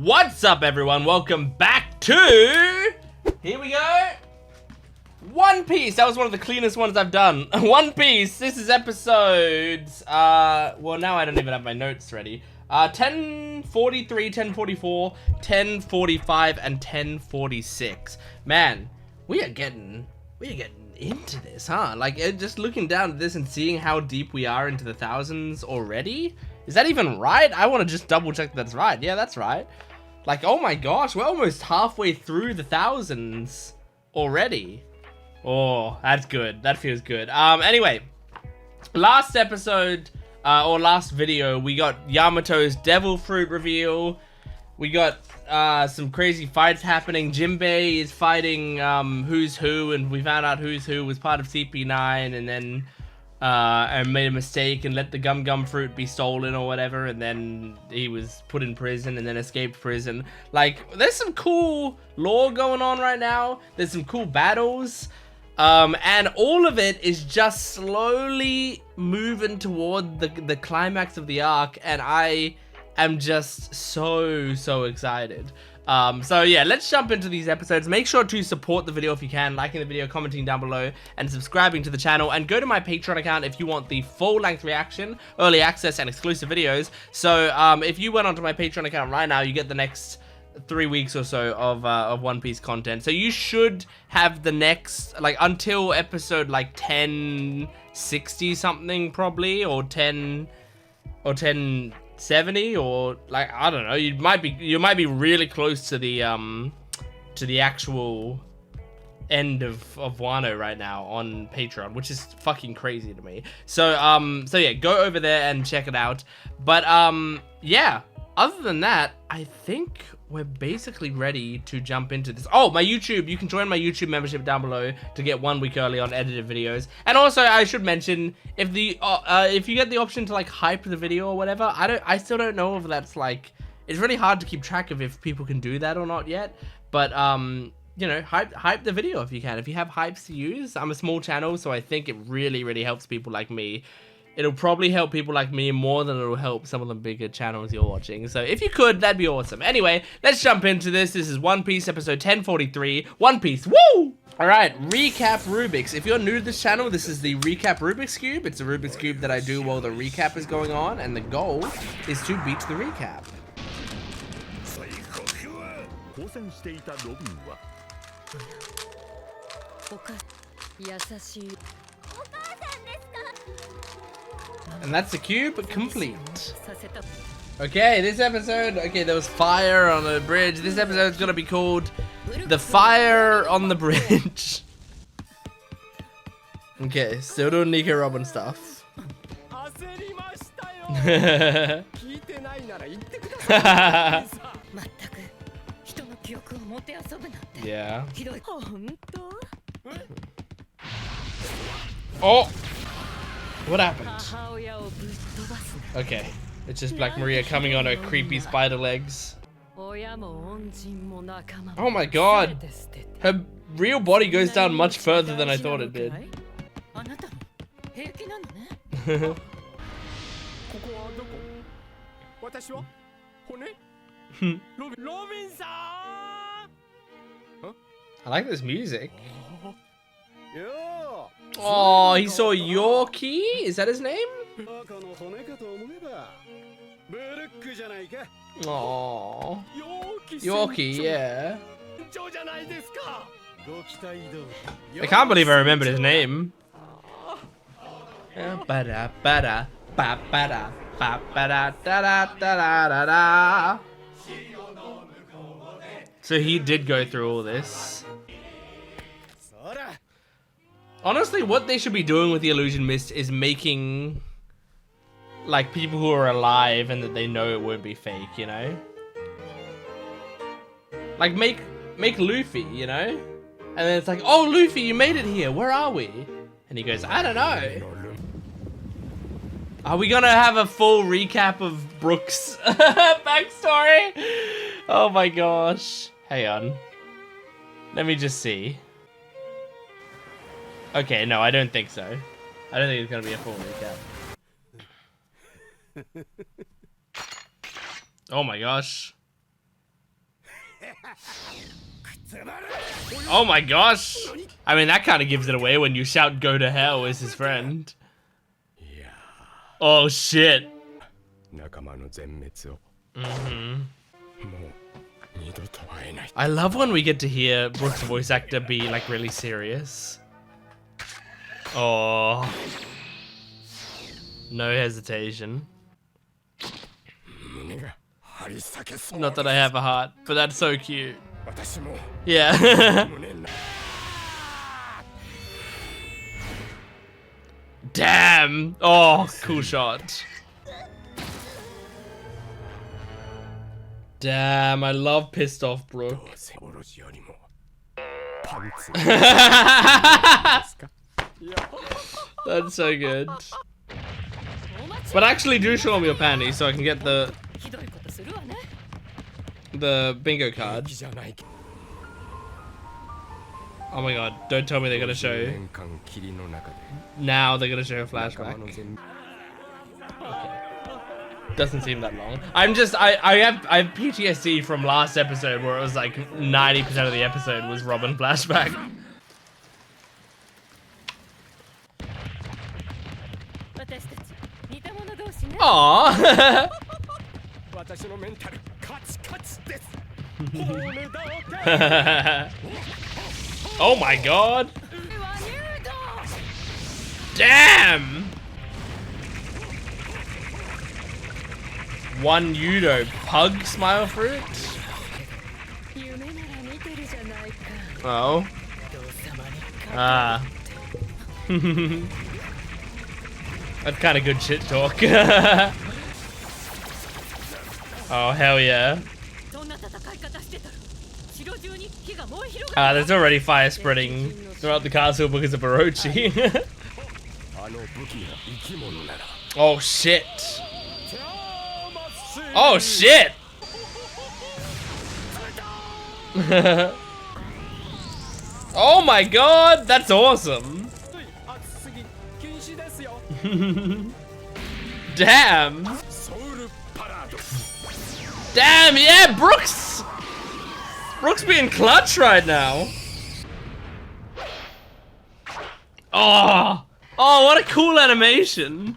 What's up, everyone? Welcome back to... Here we go. One Piece. That was one of the cleanest ones I've done. One Piece. This is episodes... well, now I don't even have my notes ready. 1043, 1044, 1045, and 1046. Man, we are getting into this, huh? Like, just looking down at this and seeing how deep we are into the thousands already. Is that even right? I want to just double check that's right. Yeah, that's right. Like, oh my gosh, we're almost halfway through the thousands already. Oh, that's good. That feels good. Anyway, last episode, or last video, we got Yamato's devil fruit reveal. We got some crazy fights happening. Jinbei is fighting Who's Who, and we found out Who's Who was part of CP9, and then and made a mistake and let the gum fruit be stolen or whatever, and then he was put in prison and then escaped prison. Like, there's some cool lore going on right now. There's some cool battles. And all of it is just slowly moving toward the climax of the arc, and I am just so excited. So yeah, let's jump into these episodes. Make sure to support the video if you can, liking the video, commenting down below, and subscribing to the channel. And go to my Patreon account if you want the full-length reaction, early access, and exclusive videos. So if you went onto my Patreon account right now, you get the next 3 weeks or so of One Piece content. So you should have the next, like, until episode like 1060 something probably, or 1070, or like, I don't know, you might be really close to the actual end of Wano right now on Patreon, which is fucking crazy to me. So so yeah, go over there and check it out. But yeah, other than that, I think we're basically ready to jump into this. Oh, my YouTube, you can join my YouTube membership down below to get 1 week early on edited videos. And also, I should mention, if you get the option to like hype the video or whatever, I still don't know if that's like, it's really hard to keep track of if people can do that or not yet. But you know, hype the video if you can. If you have hypes to use, I'm a small channel, so I think it really helps people like me. It'll probably help people like me more than it'll help some of the bigger channels you're watching. So if you could, that'd be awesome. Anyway, let's jump into this. This is One Piece episode 1043. One Piece, woo! Alright, recap Rubik's. If you're new to this channel, this is the recap Rubik's Cube. It's a Rubik's Cube that I do while the recap is going on, and the goal is to beat the recap. And that's the cube complete. Okay, this episode, okay, there was fire on the bridge. This episode's gonna be called The Fire on the Bridge. Okay, still doing Nico Robin stuff. Yeah. Oh! What happened? Okay, it's just Black Maria coming on her creepy spider legs. Oh my god! Her real body goes down much further than I thought it did. I like this music. Oh, he saw Yorkie? Is that his name? Oh, Yorkie, yeah. I can't believe I remembered his name. So he did go through all this. Honestly, what they should be doing with the illusion mist is making, like, people who are alive and that they know it won't be fake, you know? Like, make Luffy, you know? And then it's like, oh, Luffy, you made it here. Where are we? And he goes, I don't know. Are we gonna have a full recap of Brook's backstory? Oh my gosh. Hang on. Let me just see. Okay, no, I don't think so. I don't think it's gonna be a full recap. Oh my gosh. Oh my gosh. I mean, that kind of gives it away when you shout "Go to hell" is his friend. Oh shit. I love when we get to hear Brook's voice actor be like really serious. Oh. No hesitation. Not that I have a heart, but that's so cute. Yeah. Damn. Oh, cool shot. Damn, I love pissed off Brook. That's so good. But actually do show me your panties so I can get the bingo card. Oh my god, don't tell me they're gonna show you. Now they're gonna show a flashback. Okay. Doesn't seem that long. I have PTSD from last episode where it was like 90% of the episode was Robin flashback. Aww. Oh my god. Damn. One Yudo pug smile fruit. Oh. Ah. That's kind of good shit talk. Oh hell yeah. There's already fire spreading throughout the castle because of Orochi. Oh shit. Oh shit. Oh my god, that's awesome. Damn. Damn, yeah, Brook's being clutch right now. Oh, what a cool animation.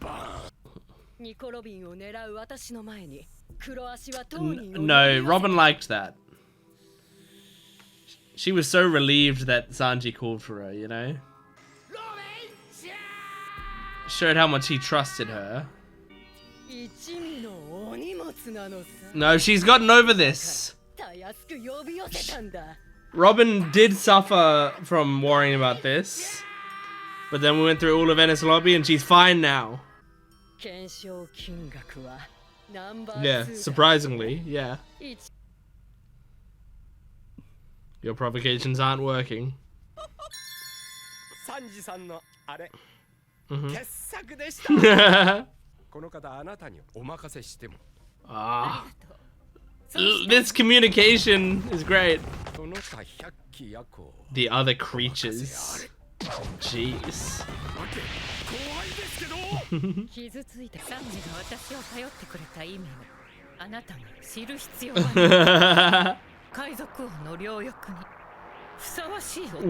No, Robin liked that. She was so relieved that Sanji called for her, you know? Showed how much he trusted her. No, she's gotten over this. Robin did suffer from worrying about this. But then we went through all of Enies Lobby and she's fine now. Yeah, surprisingly, yeah. Your provocations aren't working. Ah. This communication is great. The other creatures. Jeez.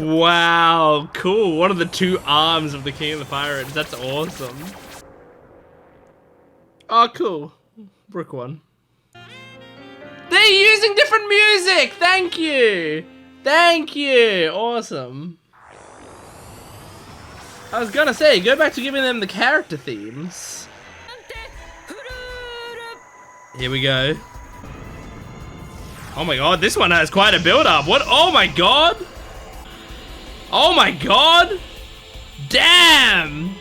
Wow, cool. One of the two arms of the King of the Pirates. That's awesome. Oh, cool. Brook one. They're using different music! Thank you! Thank you! Awesome. I was gonna say, go back to giving them the character themes. Here we go. Oh my god, this one has quite a build-up. What? Oh my god! Oh my god! Damn!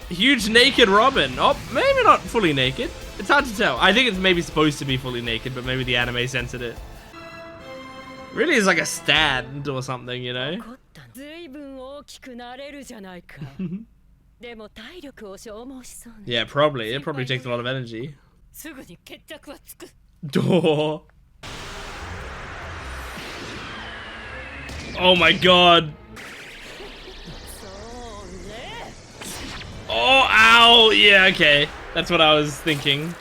Huge naked Robin. Oh, maybe not fully naked. It's hard to tell. I think it's maybe supposed to be fully naked, but maybe the anime censored it. Really is like a stand or something, you know? Yeah, probably. It probably takes a lot of energy. Door. Oh my god. Oh, ow. Yeah, okay. That's what I was thinking.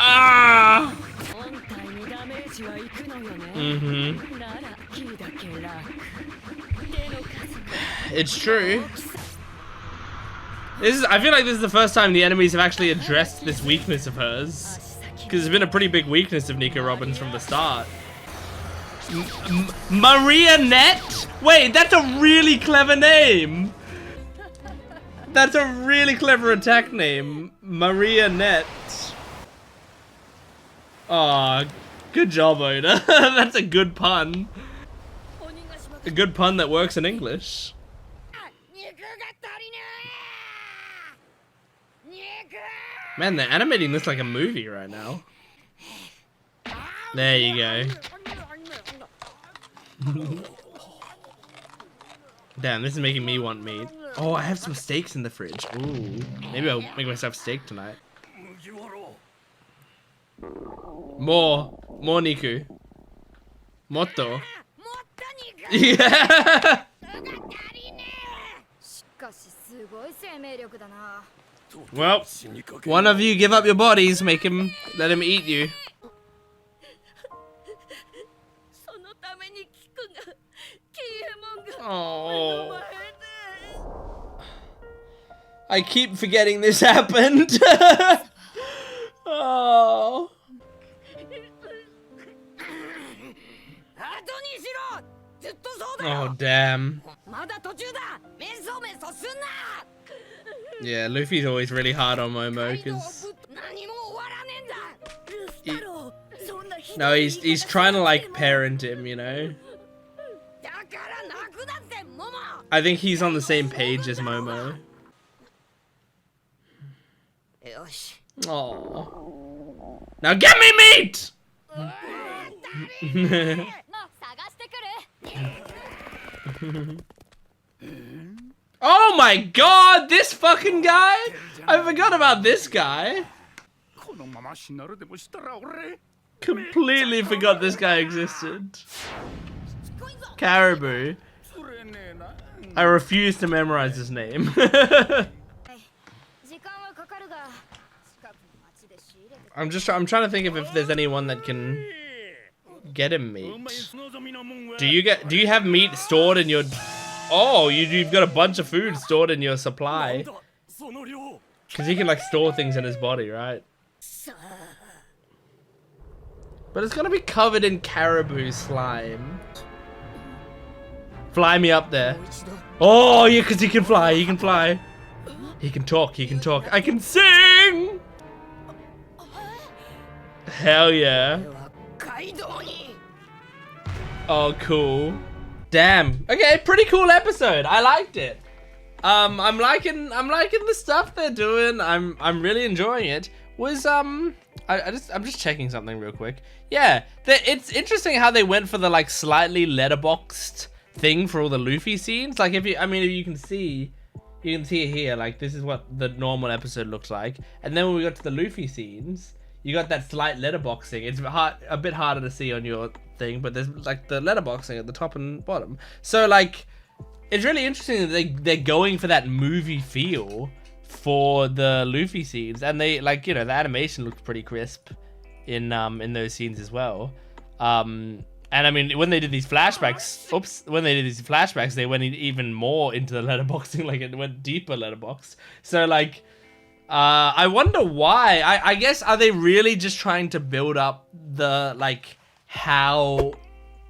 Ah! It's true. I feel like this is the first time the enemies have actually addressed this weakness of hers. Because it's been a pretty big weakness of Nico Robin's from the start. Marionette? Wait, that's a really clever name. That's a really clever attack name. Marionette. Aw, good job, Oda. That's a good pun. A good pun that works in English. Man, they're animating this like a movie right now. There you go. Damn, this is making me want meat. Oh, I have some steaks in the fridge. Ooh, maybe I'll make myself steak tonight. More Niku. Motto. Yeah. Well, one of you give up your bodies, let him eat you. Oh. I keep forgetting this happened. Oh. Oh, damn. Yeah, Luffy's always really hard on Momo because he's trying to like parent him, you know. I think he's on the same page as Momo. Oh. Now get me meat! Oh my god, this fucking guy? I forgot about this guy. Completely forgot this guy existed. Caribou. I refuse to memorize his name. I'm trying to think if there's anyone that can get him meat. Do you have meat stored in your... Oh, you've got a bunch of food stored in your supply. Because he can like store things in his body, right? But it's gonna be covered in caribou slime. Fly me up there. Oh, yeah, because he can fly, he can fly. He can talk, I can sing! Hell yeah. Oh, cool. Damn. Okay, pretty cool episode. I liked it. I'm liking the stuff they're doing. I'm really enjoying it. I'm just checking something real quick. Yeah, it's interesting how they went for the like slightly letterboxed thing for all the Luffy scenes. Like if you can see it here. Like this is what the normal episode looks like, and then when we got to the Luffy scenes, you got that slight letterboxing. It's a bit harder to see on your thing, but there's like the letterboxing at the top and bottom. So like, it's really interesting that they're going for that movie feel for the Luffy scenes, and they like, you know, the animation looks pretty crisp in those scenes as well. And I mean, when they did these flashbacks, they went even more into the letterboxing, like it went deeper letterbox. So like, I wonder why. I guess, are they really just trying to build up the like how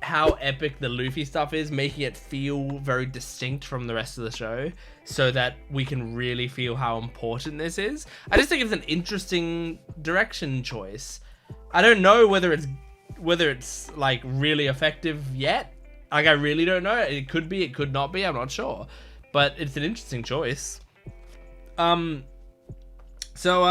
epic the Luffy stuff is, making it feel very distinct from the rest of the show, so that we can really feel how important this is? I just think it's an interesting direction choice. I don't know whether it's like really effective yet. Like, I really don't know. It could be, it could not be. I'm not sure, but it's an interesting choice. So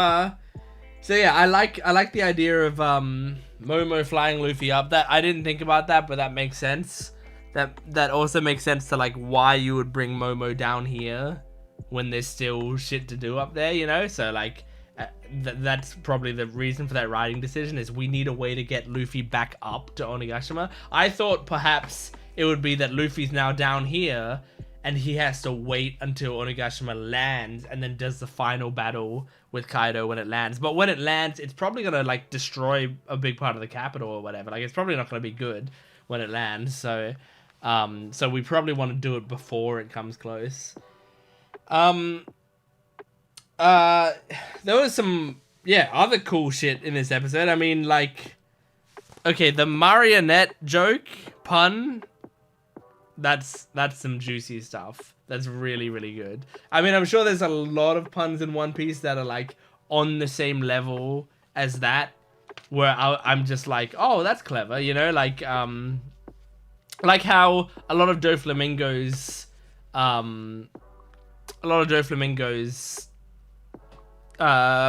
yeah, I like the idea of Momo flying Luffy up. That I didn't think about that, but that makes sense. That also makes sense to like why you would bring Momo down here when there's still shit to do up there, you know? So like that's probably the reason for that writing decision, is we need a way to get Luffy back up to Onigashima. I thought perhaps it would be that Luffy's now down here and he has to wait until Onigashima lands and then does the final battle with Kaido when it lands. But when it lands, it's probably gonna like destroy a big part of the capital or whatever. Like it's probably not gonna be good when it lands. So we probably want to do it before it comes close. There was some other cool shit in this episode. I mean, like, okay, the marionette joke pun. That's some juicy stuff. That's really, really good. I mean, I'm sure there's a lot of puns in One Piece that are like on the same level as that, where I'm just like, oh, that's clever, you know, like how a lot of Doflamingo's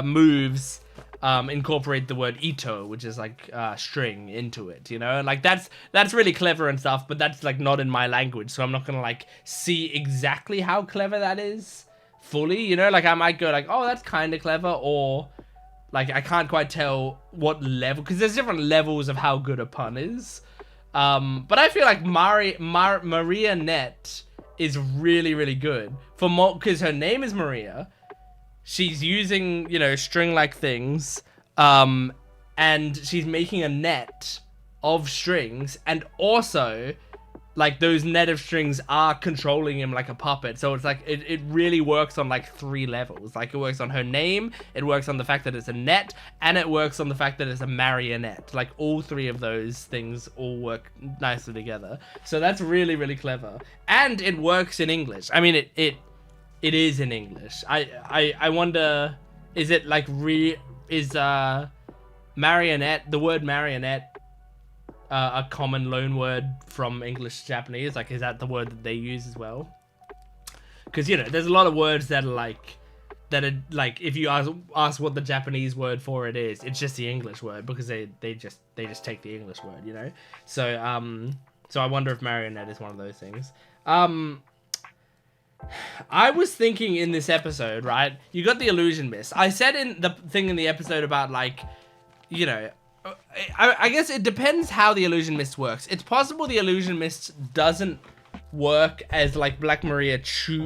moves incorporate the word ito, which is like string, into it, you know, like that's really clever and stuff, but that's like not in my language, so I'm not gonna like see exactly how clever that is fully, you know, like I might go like, oh, that's kind of clever, or like I can't quite tell what level, because there's different levels of how good a pun is. But I feel like Maria Net is really, really good for more, because her name is Maria. She's using, you know, string-like things, and she's making a net of strings, and also, like, those net of strings are controlling him like a puppet, so it's like, it really works on, like, 3 levels. Like, it works on her name, it works on the fact that it's a net, and it works on the fact that it's a marionette. Like, all 3 of those things all work nicely together. So that's really, really clever. And it works in English. I mean, it is in English. I wonder, is it like marionette, the word marionette, a common loan word from English to Japanese? Like, is that the word that they use as well? Because, you know, there's a lot of words that are like, if you ask what the Japanese word for it is, it's just the English word, because they just take the English word, you know? So I wonder if marionette is one of those things. I was thinking in this episode, right? You got the illusion mist. I said in the thing in the episode about, like, you know, I guess it depends how the illusion mist works. It's possible the illusion mist doesn't work as, like, Black Maria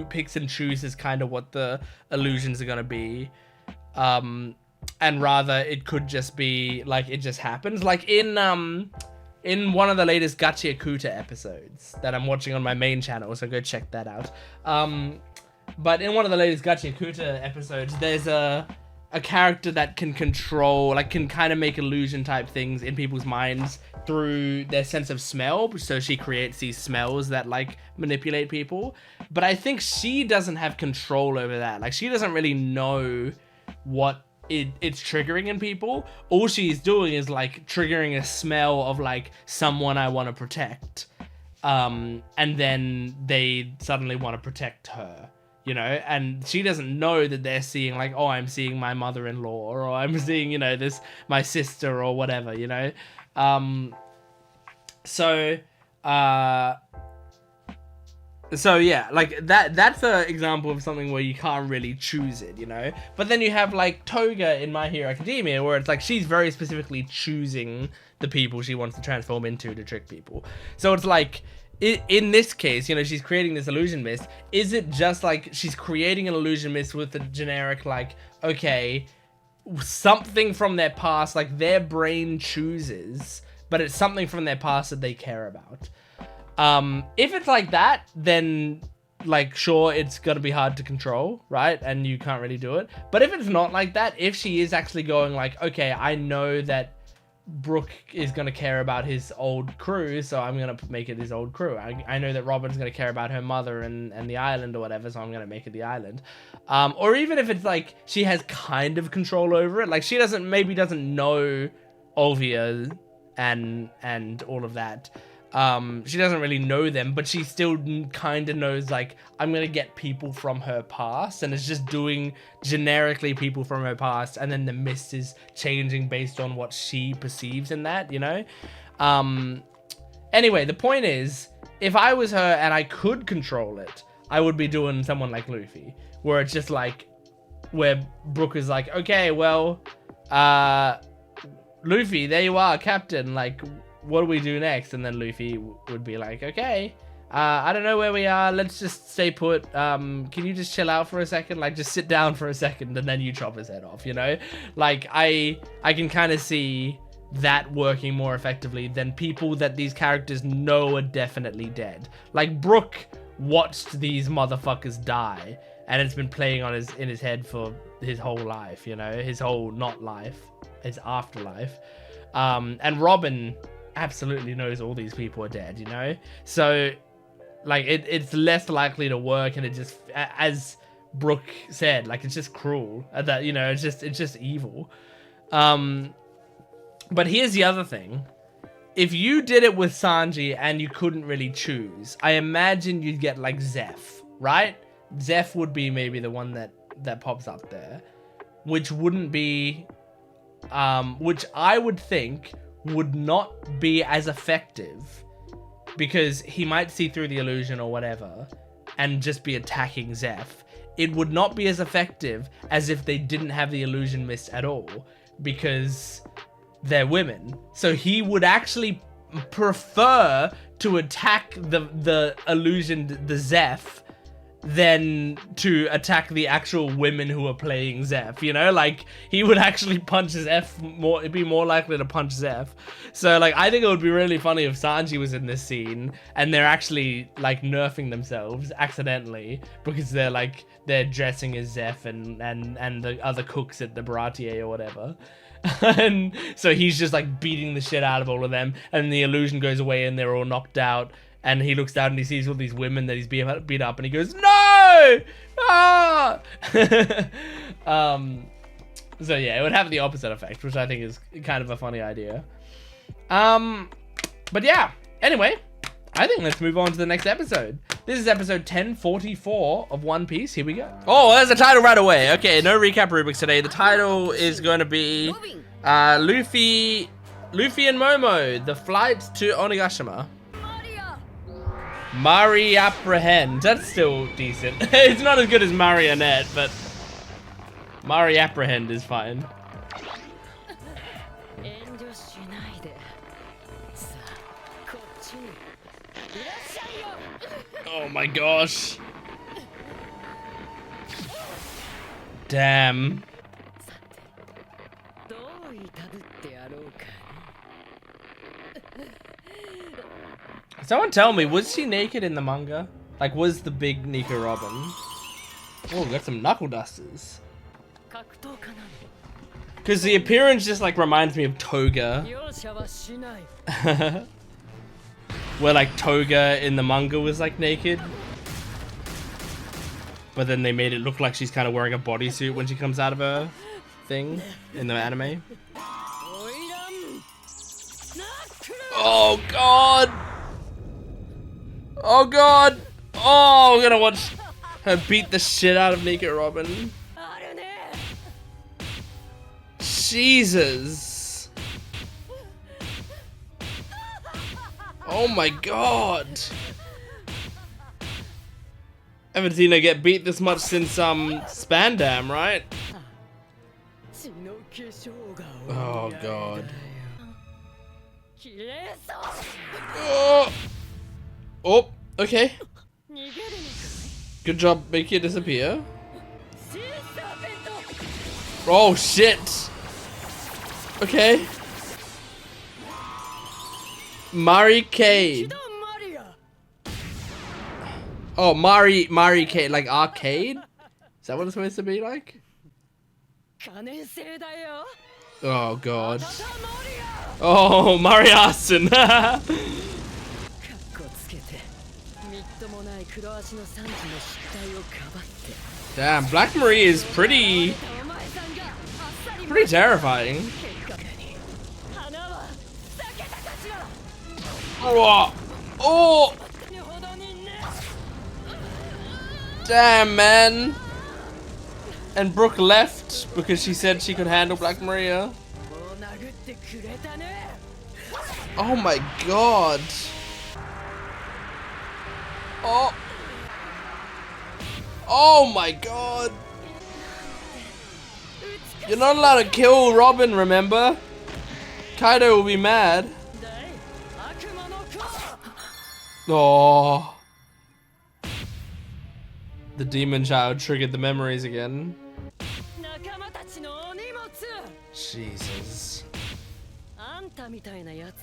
picks and chooses kind of what the illusions are gonna be. And rather it could just be, like, it just happens. Like, in one of the latest Gachiakuta episodes that I'm watching on my main channel, so go check that out. But in one of the latest Gachiakuta episodes, there's a character that can control, like, can kind of make illusion type things in people's minds through their sense of smell. So she creates these smells that, like, manipulate people. But I think she doesn't have control over that. Like, she doesn't really know what it's triggering in people. All she's doing is, like, triggering a smell of, like, someone I want to protect, and then they suddenly want to protect her, you know, and she doesn't know that they're seeing, like, oh, I'm seeing my mother-in-law, or I'm seeing, you know, my sister, or whatever, you know. So yeah, like, that's an example of something where you can't really choose it, you know? But then you have, like, Toga in My Hero Academia, where it's like she's very specifically choosing the people she wants to transform into to trick people. So it's like, in this case, you know, she's creating this illusion mist. Is it just like she's creating an illusion mist with a generic, like, okay, something from their past, like, their brain chooses, but it's something from their past that they care about? If it's like that, then, like, sure, it's gonna be hard to control, right? And you can't really do it. But if it's not like that, if she is actually going, like, okay, I know that Brook is gonna care about his old crew, so I'm gonna make it his old crew. I know that Robin's gonna care about her mother and the island or whatever, so I'm gonna make it the island. Or even if it's like she has kind of control over it, like, she maybe doesn't know Olvia and all of that. She doesn't really know them, but she still kind of knows, like, I'm gonna get people from her past, and it's just doing generically people from her past, and then the mist is changing based on what she perceives in that, you know? Anyway, the point is, if I was her and I could control it, I would be doing someone like Luffy, where it's just like, where Brook is like, okay, well, Luffy, there you are, Captain, like, what do we do next? And then Luffy would be like, okay, I don't know where we are. Let's just stay put. Can you just chill out for a second? Like, just sit down for a second and then you chop his head off, you know? Like, I can kind of see that working more effectively than people that these characters know are definitely dead. Like, Brook watched these motherfuckers die, and it's been playing on in his head for his whole life, you know? His whole, not life, his afterlife. And Robin absolutely knows all these people are dead, you know? So, like, it's less likely to work, and it just, as Brook said, like, it's just cruel. That, you know, it's just evil. But here's the other thing. If you did it with Sanji and you couldn't really choose, I imagine you'd get, like, Zeph, right? Zeph would be maybe the one that pops up there, which wouldn't be, which I would think would not be as effective, because he might see through the illusion or whatever and just be attacking Zeph. It would not be as effective as if they didn't have the illusion mist at all, because they're women. So he would actually prefer to attack the illusion, the Zeph, than to attack the actual women who are playing Zeph, you know? Like, he would actually punch Zeph more, it'd be more likely to punch Zeph. So, like, I think it would be really funny if Sanji was in this scene and they're actually, like, nerfing themselves accidentally because they're dressing as Zeph and the other cooks at the Baratier or whatever. And so he's just, like, beating the shit out of all of them, and the illusion goes away and they're all knocked out. And he looks down and he sees all these women that he's beat up, and he goes, "No! Ah!" So yeah, it would have the opposite effect, which I think is kind of a funny idea. But yeah, anyway, I think let's move on to the next episode. This is episode 1044 of One Piece. Here we go. Oh, there's a title right away. Okay, no recap rubrics today. The title is going to be Luffy and Momo, the flight to Onigashima. Mari Apprehend. That's still decent. It's not as good as Marionette, but Mari Apprehend is fine. Oh my gosh. Damn. Someone tell me, was she naked in the manga? Like, was the big Nico Robin? Oh, we got some knuckle dusters. Because the appearance just, like, reminds me of Toga. Where, like, Toga in the manga was, like, naked. But then they made it look like she's kind of wearing a bodysuit when she comes out of her thing in the anime. Oh, God! Oh god! Oh, we're gonna watch her beat the shit out of Nico Robin. Jesus! Oh my god! Haven't seen her get beat this much since Spandam, right? Oh god. Oh! Oh, okay. Good job making it disappear. Oh shit. Okay. Mari Cade. Oh, Mari Cade, like arcade? Is that what it's supposed to be like? Oh god. Oh, Mariasin. Damn, Black Marie is pretty terrifying. Oh, oh, damn, man. And Brook left because she said she could handle Black Maria. Oh my god. Oh. Oh my god. You're not allowed to kill Robin, remember? Kaido will be mad. Oh. The demon child triggered the memories again. Jesus.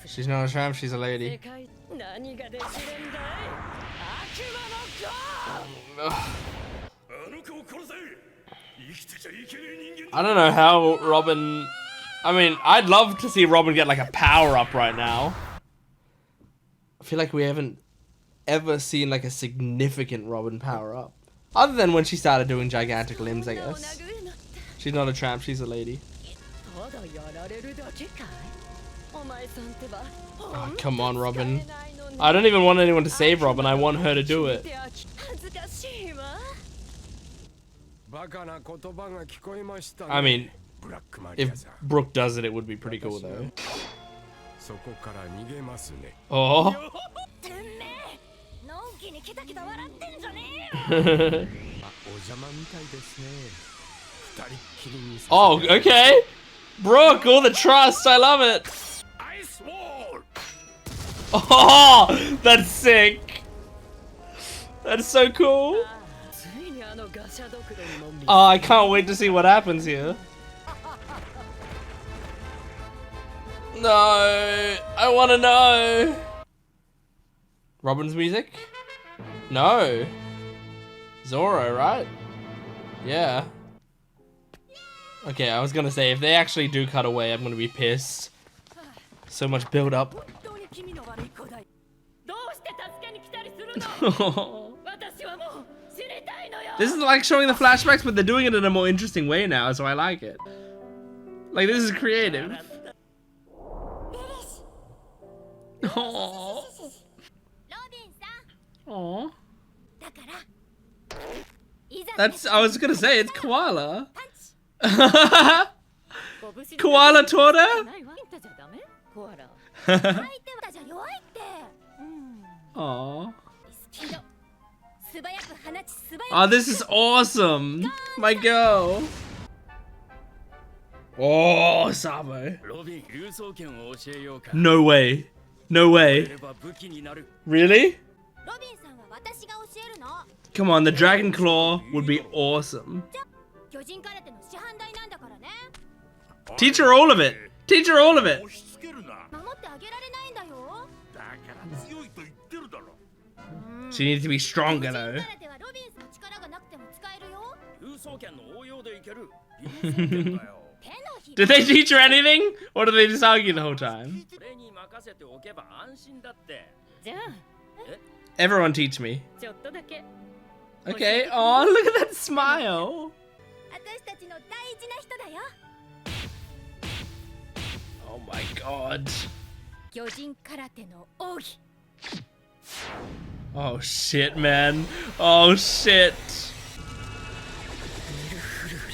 She's not a tramp, she's a lady. I don't know how Robin... I mean, I'd love to see Robin get like a power up right now. I feel like we haven't ever seen like a significant Robin power up. Other than when she started doing gigantic limbs, I guess. She's not a tramp, she's a lady. Oh, come on, Robin. I don't even want anyone to save Robin, I want her to do it. I mean, if Brooke does it, it would be pretty cool though. Oh. Oh, okay. Brooke, all the trust, I love it. Oh, that's sick. That's so cool. Oh, I can't wait to see what happens here. No, I want to know. Robin's music? No. Zoro, right? Yeah. Okay, I was gonna say, if they actually do cut away, I'm gonna be pissed. So much build up. This is like showing the flashbacks, but they're doing it in a more interesting way now, so I like it. Like, this is creative. Aww. Aww. That's, I was gonna say, it's Koala. Koala taught her? Aww. Oh, this is awesome. My girl. Oh, Sabo. No way. No way. Really? Come on, the Dragon Claw would be awesome. Teach her all of it. Teach her all of it. She needs to be stronger though. Did they teach her anything? Or did they just argue the whole time? Everyone teach me. Okay, oh, look at that smile. Oh my god. Oh shit, man. Oh shit.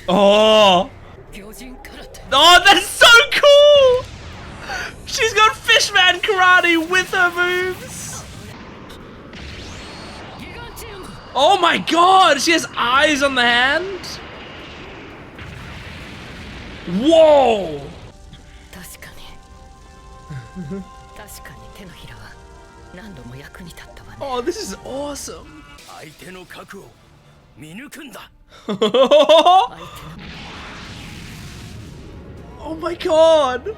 Oh. Oh, that's so cool. She's got Fishman karate with her moves. Oh my god, she has eyes on the hand. Whoa. Oh, this is awesome. Oh my god.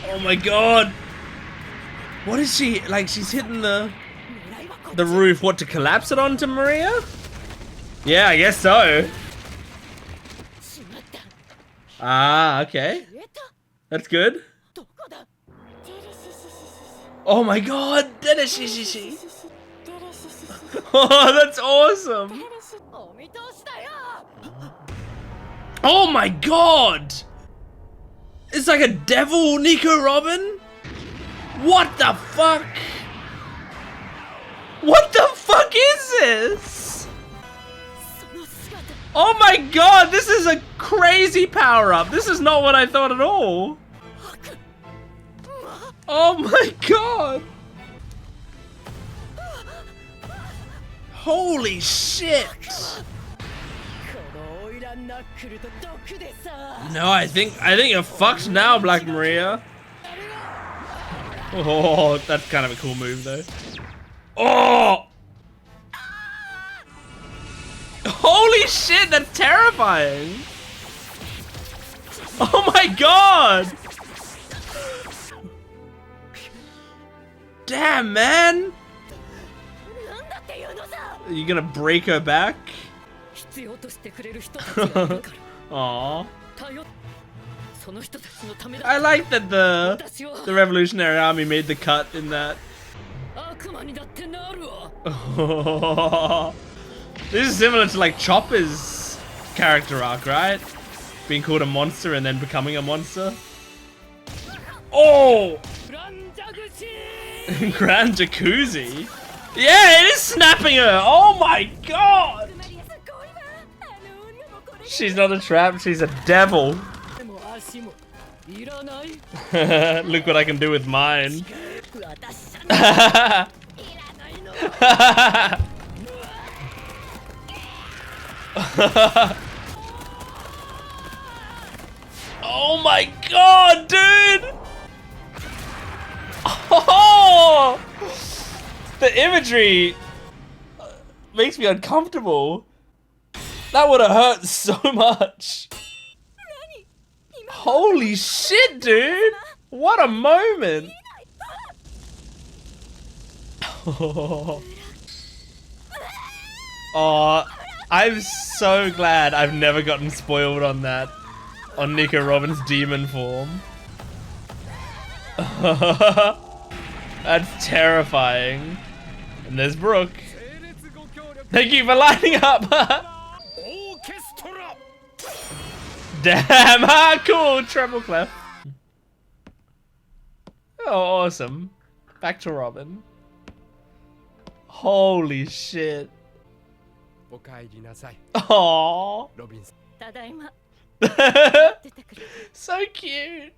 Oh my god. What is she, like she's hitting the roof, what, to collapse it onto Maria? Yeah, I guess so. Ah, okay. That's good. Oh my god! Oh, that's awesome! Oh my god! It's like a devil Nico Robin? What the fuck? What the fuck is this? Oh my god, this is a crazy power-up. This is not what I thought at all. Oh my god. Holy shit. No, I think you're fucked now, Black Maria. Oh, that's kind of a cool move though. Oh! Holy shit, that's terrifying! Oh my god! Damn, man! Are you gonna break her back? Aww. I like that the Revolutionary Army made the cut in that. This is similar to like Chopper's character arc, right? Being called a monster and then becoming a monster. Oh! Grand Jacuzzi? Yeah, it is snapping her! Oh my god! She's not a trap, she's a devil. Look what I can do with mine. Oh my god, dude! Oh! The imagery makes me uncomfortable. That would have hurt so much. Holy shit, dude! What a moment! Oh, I'm so glad I've never gotten spoiled on that. On Nico Robin's demon form. That's terrifying. And there's Brooke. Thank you for lining up! Damn, cool, treble clef. Oh, awesome. Back to Robin. Holy shit. Aww. So cute.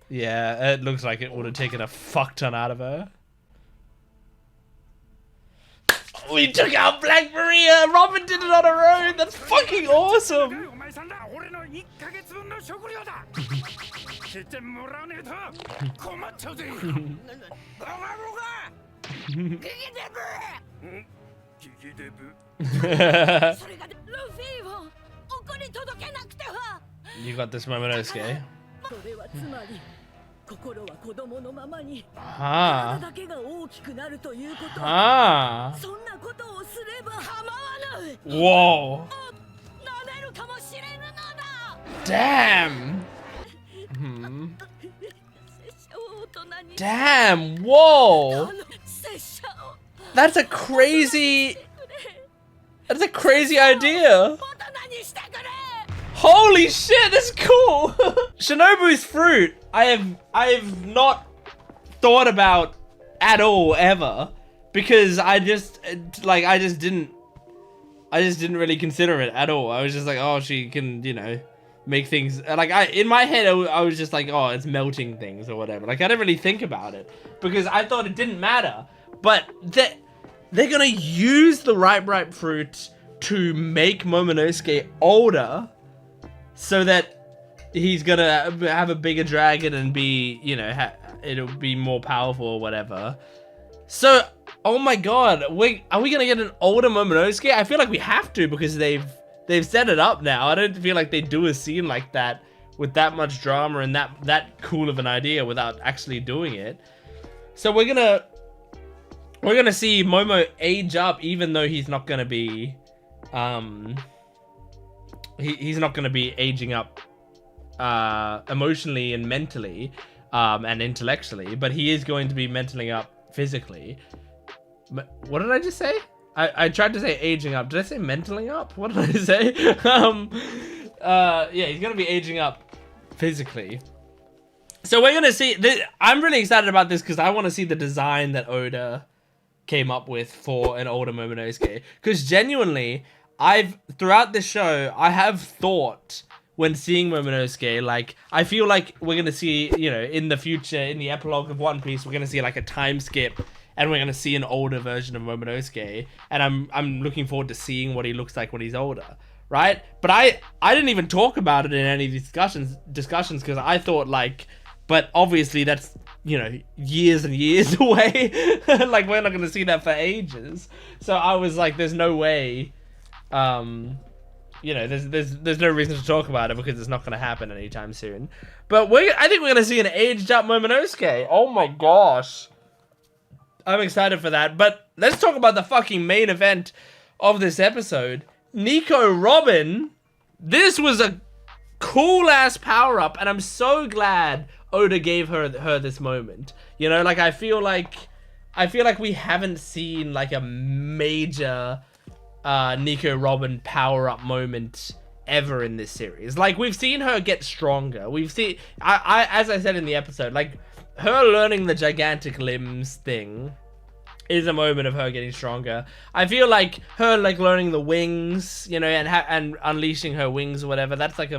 Yeah, it looks like it would have taken a fuck ton out of her. We took out Black Maria! Robin did it on her own! That's fucking awesome! You got this, Momonosuke. Ah. Ah. Whoa. Damn. Damn. Whoa. That's a crazy idea. Holy shit, that's cool. Shinobu's fruit. I have not thought about at all ever, because I just didn't really consider it at all. I was just like, oh, she can, you know, make things like in my head I was just like, oh, it's melting things or whatever. Like I didn't really think about it because I thought it didn't matter. But they're gonna use the ripe fruit to make Momonosuke older, so that he's gonna have a bigger dragon and be, you know, it'll be more powerful or whatever. So, oh my god, are we gonna get an older Momonosuke? I feel like we have to, because they've set it up now. I don't feel like they do a scene like that with that much drama and that cool of an idea without actually doing it. So we're gonna see Momo age up, even though he's not gonna be he's not gonna be aging up emotionally and mentally and intellectually, but he is going to be mentally up physically. What did I just say? I tried to say aging up. Did I say mentally up? What did I say? Yeah, he's gonna be aging up physically. So we're gonna see. I'm really excited about this because I want to see the design that Oda came up with for an older Momonosuke. Because genuinely, throughout this show, I have thought, when seeing Momonosuke, like, I feel like we're gonna see, you know, in the future, in the epilogue of One Piece, we're gonna see like a time skip, and we're gonna see an older version of Momonosuke, and I'm looking forward to seeing what he looks like when he's older, right? But I didn't even talk about it in any discussions because I thought, like, But obviously that's, you know, years and years away. Like, we're not going to see that for ages. So I was like, there's no way, you know, there's no reason to talk about it because it's not going to happen anytime soon. But I think we're going to see an aged up Momonosuke. Oh my gosh. I'm excited for that. But let's talk about the fucking main event of this episode. Nico Robin. This was a cool ass power up, and I'm so glad Oda gave her this moment. You know, like I feel like we haven't seen like a major Nico Robin power up moment ever in this series. Like, we've seen her get stronger. We've seen, as I said in the episode, like her learning the gigantic limbs thing is a moment of her getting stronger. I feel like her like learning the wings, you know, and unleashing her wings or whatever. That's like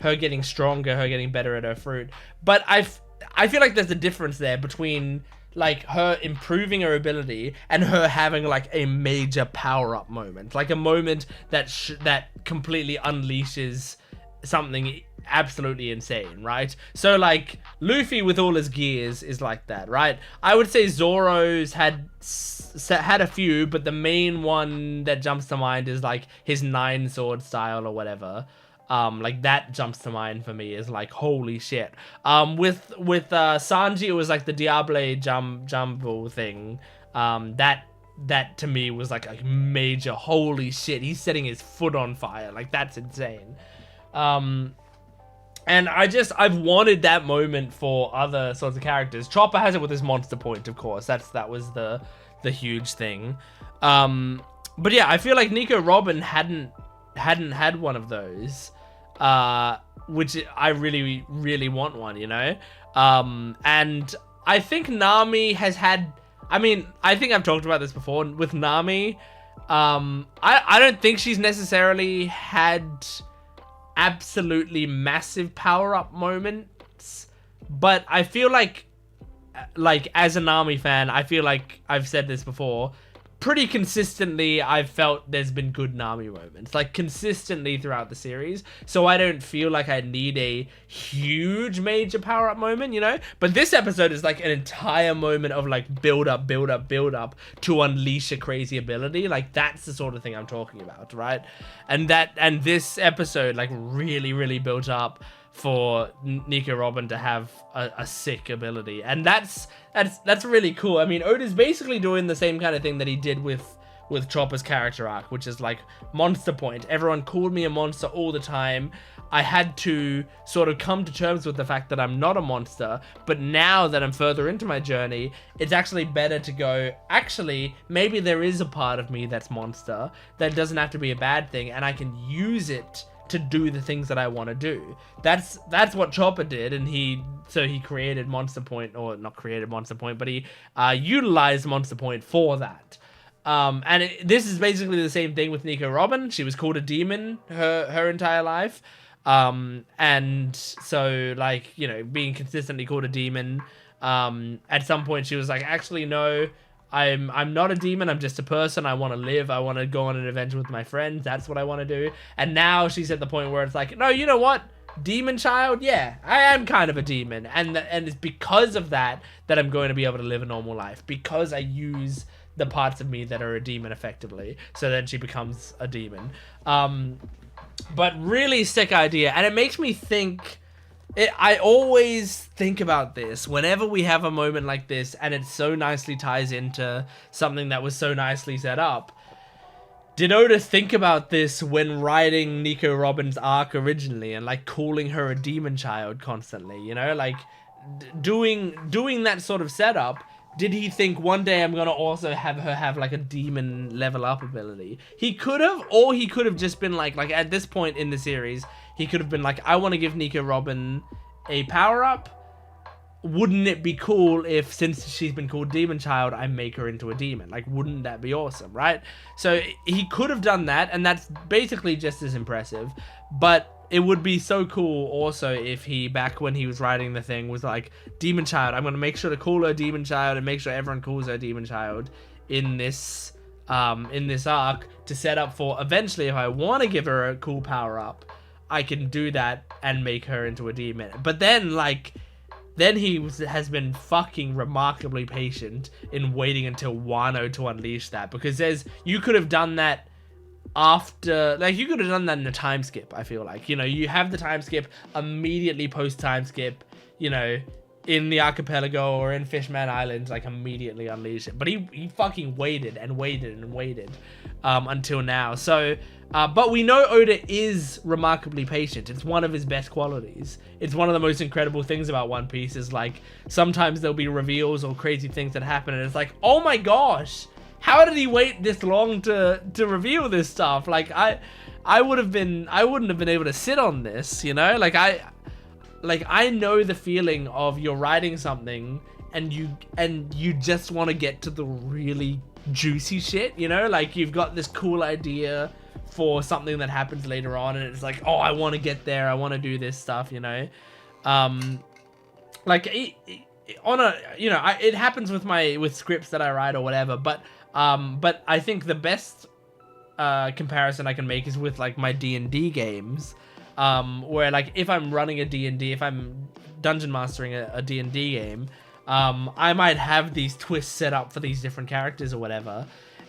her getting stronger, her getting better at her fruit. But I feel like there's a difference there between like her improving her ability and her having like a major power up moment, like a moment that completely unleashes something absolutely insane, right? So like Luffy with all his gears is like that, right? I would say Zoro's had a few, but the main one that jumps to mind is like his 9 sword style or whatever. Like that jumps to mind for me is like, holy shit. With Sanji, it was like the Diable Jumbo thing. That to me was like a major, holy shit, he's setting his foot on fire. Like, that's insane. And I've wanted that moment for other sorts of characters. Chopper has it with his monster point, of course. That was the huge thing. But yeah, I feel like Nico Robin hadn't had one of those, which I really, really want one, you know? And I think Nami has had, I mean, I think I've talked about this before with Nami. I don't think she's necessarily had absolutely massive power-up moments, but I feel like as a Nami fan, I feel like I've said this before, pretty consistently I've felt there's been good Nami moments, like consistently throughout the series, so I don't feel like I need a huge major power-up moment, you know? But this episode is like an entire moment of like build up to unleash a crazy ability. Like, that's the sort of thing I'm talking about, right? And this episode like really built up for Nico Robin to have a sick ability, and that's really cool. I mean, Oda's basically doing the same kind of thing that he did with Chopper's character arc, which is like monster point. Everyone called me a monster all the time. I had to sort of come to terms with the fact that I'm not a monster, but now that I'm further into my journey, it's actually better to go, actually, maybe there is a part of me that's monster. That doesn't have to be a bad thing, and I can use it to do the things that I want to do. That's what Chopper did, and he created Monster Point, or not created Monster Point, but he utilized Monster Point for that. And this is basically the same thing with Nico Robin. She was called a demon her entire life. And so, like, you know, being consistently called a demon, at some point she was like, actually, no, I'm not a demon, I'm just a person. I want to live, I want to go on an adventure with my friends, that's what I want to do. And now she's at the point where it's like, no, you know what, demon child, yeah, I am kind of a demon, and it's because of that I'm going to be able to live a normal life, because I use the parts of me that are a demon effectively. So then she becomes a demon. But really sick idea, and it makes me think, I always think about this whenever we have a moment like this, and it so nicely ties into something that was so nicely set up. Did Oda think about this when writing Nico Robin's arc originally, and like calling her a demon child constantly, you know, like doing that sort of setup? Did he think one day I'm gonna also have her have like a demon level up ability? He could have, or he could have just been like at this point in the series, he could have been like, I want to give Nico Robin a power up. Wouldn't it be cool if, since she's been called Demon Child, I make her into a demon? Like, wouldn't that be awesome, right? So he could have done that, and that's basically just as impressive. But it would be so cool also if he, back when he was writing the thing, was like, Demon Child, I'm going to make sure to call her Demon Child and make sure everyone calls her Demon Child in this arc, to set up for eventually, if I want to give her a cool power up, I can do that and make her into a demon. But then, like, then he has been fucking remarkably patient in waiting until Wano to unleash that, because you could have done that after, like, you could have done that in a time skip. I feel like, you know, you have the time skip immediately post time skip, you know, in the archipelago or in Fishman Island, like immediately unleash it. But he fucking waited and waited and waited until now. So, but we know Oda is remarkably patient. It's one of his best qualities. It's one of the most incredible things about One Piece is, like, sometimes there'll be reveals or crazy things that happen and it's like, oh my gosh, how did he wait this long to reveal this stuff? Like, I wouldn't have been able to sit on this, you know? Like, I know the feeling of you're writing something and you just want to get to the really juicy shit, you know? Like, you've got this cool idea for something that happens later on and it's like, oh, I want to get there, I want to do this stuff, you know? Like, it happens with scripts that I write or whatever, but I think the best comparison I can make is with, like, my D&D games, where, like, if I'm running a D&D, if I'm dungeon mastering a D&D game, I might have these twists set up for these different characters or whatever,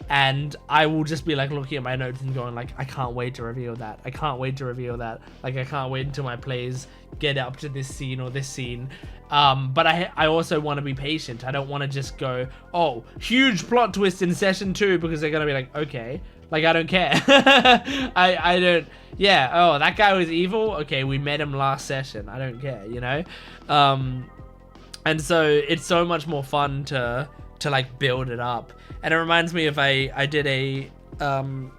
and I will just be, like, looking at my notes and going, like, I can't wait to reveal that. I can't wait to reveal that. Like, I can't wait until my players get up to this scene or this scene. But I also want to be patient. I don't want to just go, oh, huge plot twist in session 2, because they're going to be like, okay. Like, I don't care. I don't, yeah, oh, that guy was evil? Okay, we met him last session. I don't care, you know? And so it's so much more fun to like, build it up. And it reminds me of I ran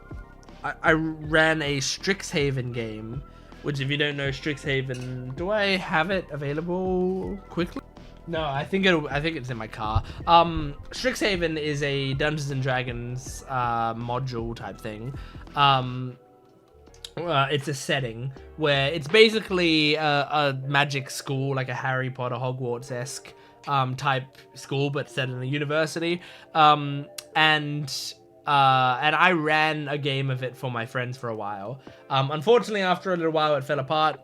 a Strixhaven game, which, if you don't know Strixhaven, do I have it available quickly? No, I think it's in my car. Strixhaven is a Dungeons and Dragons module type thing. It's a setting where it's basically a magic school, like a Harry Potter Hogwarts-esque type school, but set in a university. And I ran a game of it for my friends for a while. Unfortunately, after a little while, it fell apart,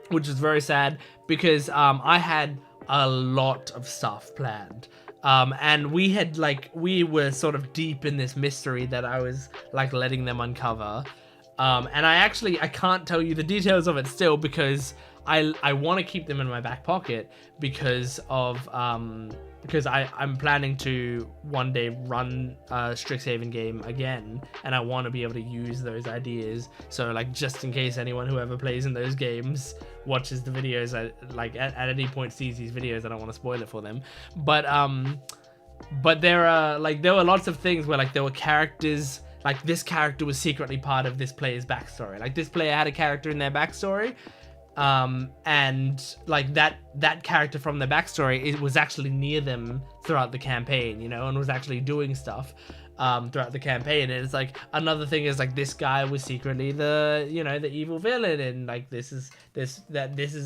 which is very sad, because I had a lot of stuff planned. And we were sort of deep in this mystery that I was, like, letting them uncover. And I can't tell you the details of it still, because I want to keep them in my back pocket because I'm planning to one day run a Strixhaven game again, and I want to be able to use those ideas. So, like, just in case anyone who ever plays in those games watches the videos, at any point sees these videos, I don't want to spoil it for them. But there were lots of things where, like, there were characters, like, this character was secretly part of this player's backstory. Like, this player had a character in their backstory, and, like, that character from their backstory, it was actually near them throughout the campaign, you know, and was actually doing stuff throughout the campaign. And it's like, another thing is, like, this guy was secretly the, you know, the evil villain, and, like, this is the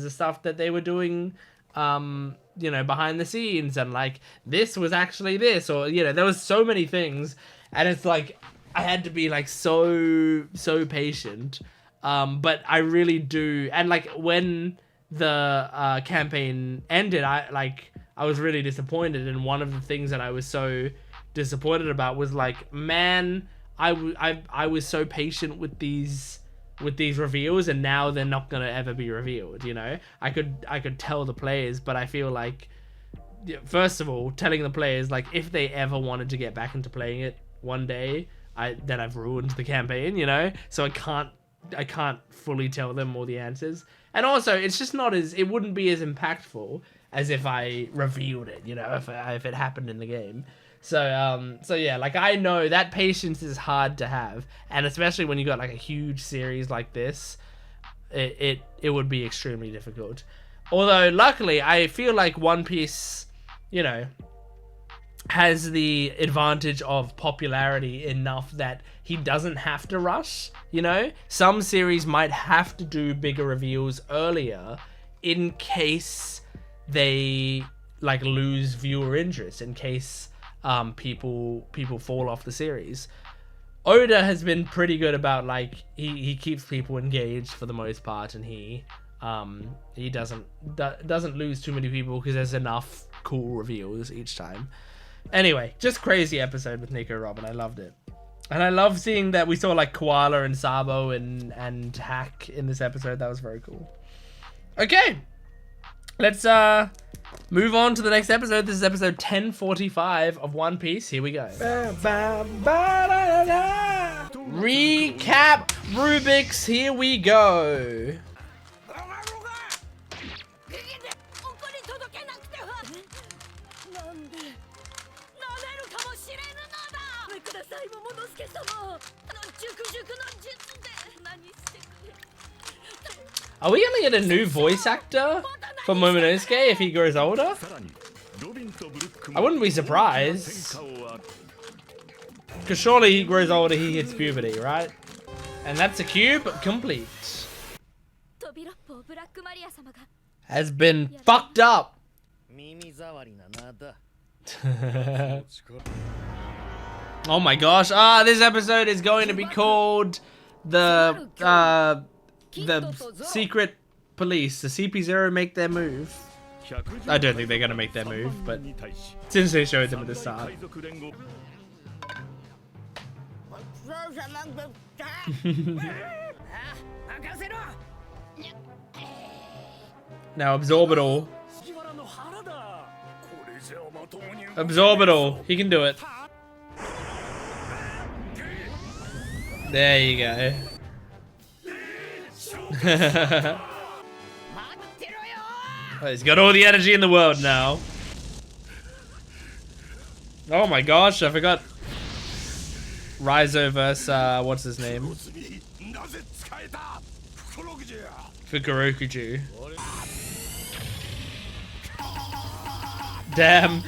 stuff that they were doing, you know, behind the scenes, and, like, this was actually this, or, you know, there was so many things, and it's like, I had to be, like, so patient. But I really do, and, like, when the campaign ended, I was really disappointed, and one of the things that I was so disappointed about was, like, man, I was so patient with these reveals, and now they're not gonna ever be revealed, you know? I could tell the players, but I feel like, first of all, telling the players, like, if they ever wanted to get back into playing it one day, then I've ruined the campaign, you know? So I can't fully tell them all the answers. And also, it's just it wouldn't be as impactful as if I revealed it, you know, if it happened in the game. So yeah, like, I know that patience is hard to have, and especially when you got, like, a huge series like this, it would be extremely difficult. Although, luckily, I feel like One Piece, you know, has the advantage of popularity enough that he doesn't have to rush, you know? Some series might have to do bigger reveals earlier in case they, like, lose viewer interest, in case people fall off the series. Oda has been pretty good about, like, he keeps people engaged for the most part, and he he doesn't lose too many people because there's enough cool reveals each time. Anyway, just crazy episode with Nico Robin. I loved it. And I love seeing that we saw like Koala and Sabo and Hack in this episode. That was very cool. Okay, let's move on to the next episode. This is episode 1045 of One Piece. Here we go. Recap Rubik's. Here we go. Are we gonna get a new voice actor for Momonosuke if he grows older? I wouldn't be surprised. Because surely he grows older, he hits puberty, right? And that's a cube complete. Has been fucked up. Oh my gosh. This episode is going to be called the secret police. The CP0 make their move. I don't think they're gonna make their move, but since they showed them at the start. Now absorb it all. Absorb it all. He can do it. There you go. Oh, he's got all the energy in the world now. Oh my gosh, I forgot. Raizo versus, what's his name? Fukurokuju. Damn.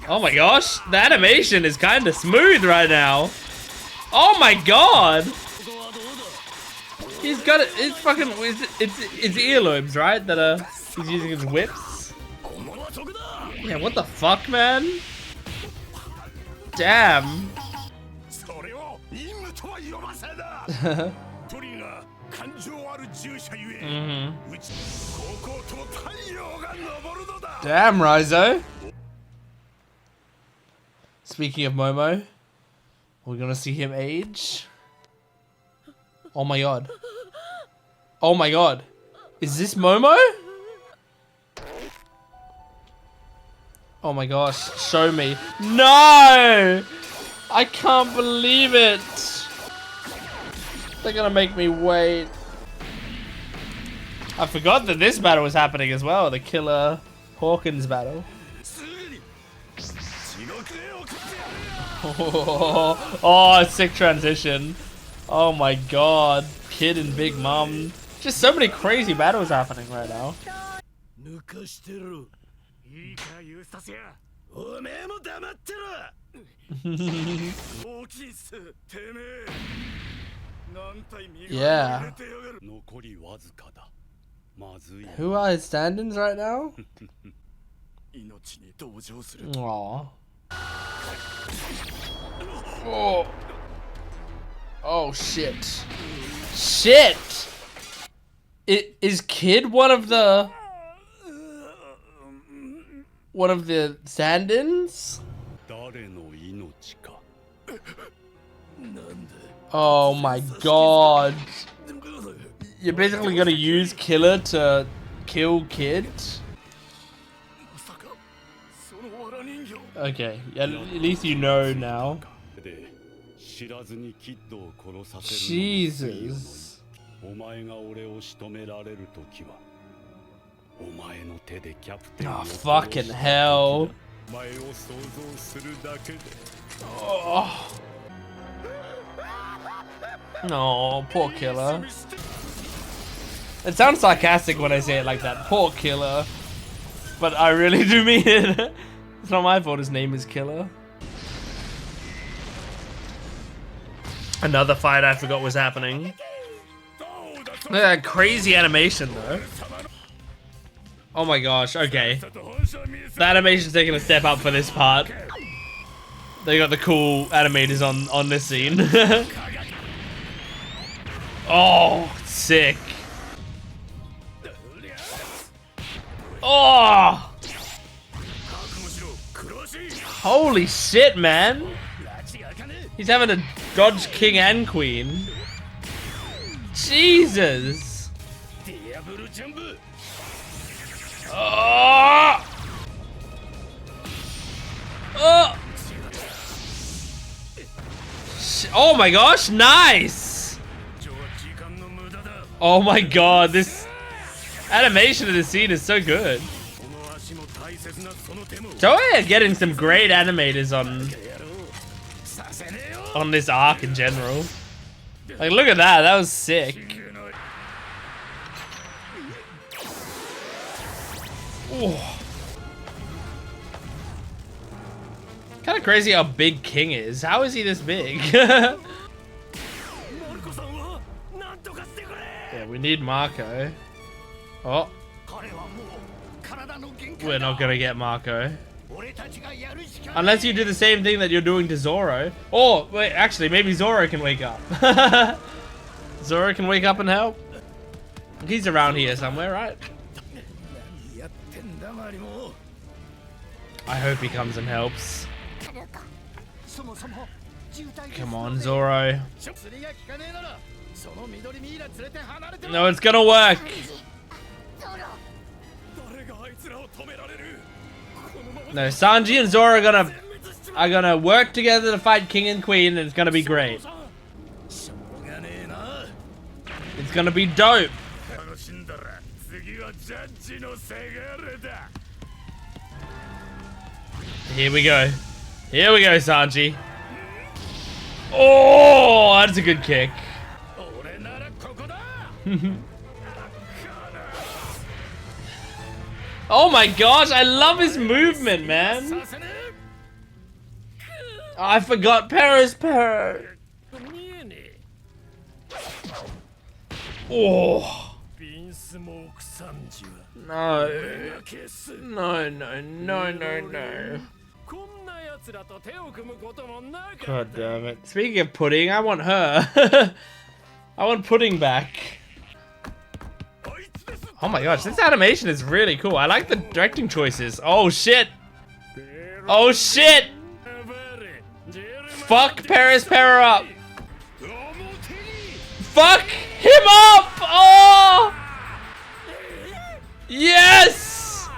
Oh my gosh, the animation is kind of smooth right now. Oh my god. He's got it. It's fucking. It's earlobes, right? That he's using his whips. Yeah, what the fuck, man? Damn. Damn, Raizo. Speaking of Momo, we're gonna see him age. Oh my god. Oh my god. Is this Momo? Oh my gosh. Show me. No! I can't believe it. They're gonna make me wait. I forgot that this battle was happening as well. The Killer Hawkins battle. Oh, sick transition. Oh my god. Kid and Big Mom. Just so many crazy battles happening right now. Yeah. Who are his stand-ins right now? Aww. Oh. Oh shit. Shit! Is Kid one of the stand-ins? Oh my god. You're basically gonna use Killer to kill Kid? Okay, at least you know now. Jesus. Oh, fucking hell. Oh. No, poor Killer. It sounds sarcastic when I say it like that. Poor Killer. But I really do mean it. It's not my fault his name is Killer. Another fight I forgot was happening. Look at that crazy animation though. Oh my gosh, okay. The animation's taking a step up for this part. They got the cool animators on this scene. Oh, Sick. Oh! Holy shit, man. He's having to dodge king and queen. Jesus. Oh! Oh! Oh my gosh, nice! Oh my god, this animation of the scene is so good. Toei are getting some great animators on this arc in general. Like, look at that, that was sick. Kind of crazy how big King is. How is he this big? Yeah, we need Marco. Oh. We're not gonna get Marco. Unless you do the same thing that you're doing to Zoro. Or, wait, actually, maybe Zoro can wake up. Zoro can wake up and help. He's around here somewhere, right? I hope he comes and helps. Come on, Zoro. No, it's gonna work. No, Sanji and Zoro are gonna work together to fight King and Queen, and it's gonna be great. It's gonna be dope. Here we go. Here we go, Sanji. Oh, that's a good kick. Oh my gosh, I love his movement, man. Oh, I forgot Paris. Oh. No. No. God damn it. Speaking of pudding, I want her. I want pudding back. Oh my gosh, this animation is really cool. I like the directing choices. Oh shit. Oh shit. Fuck Paris Para up. Fuck him up. Oh. Yes.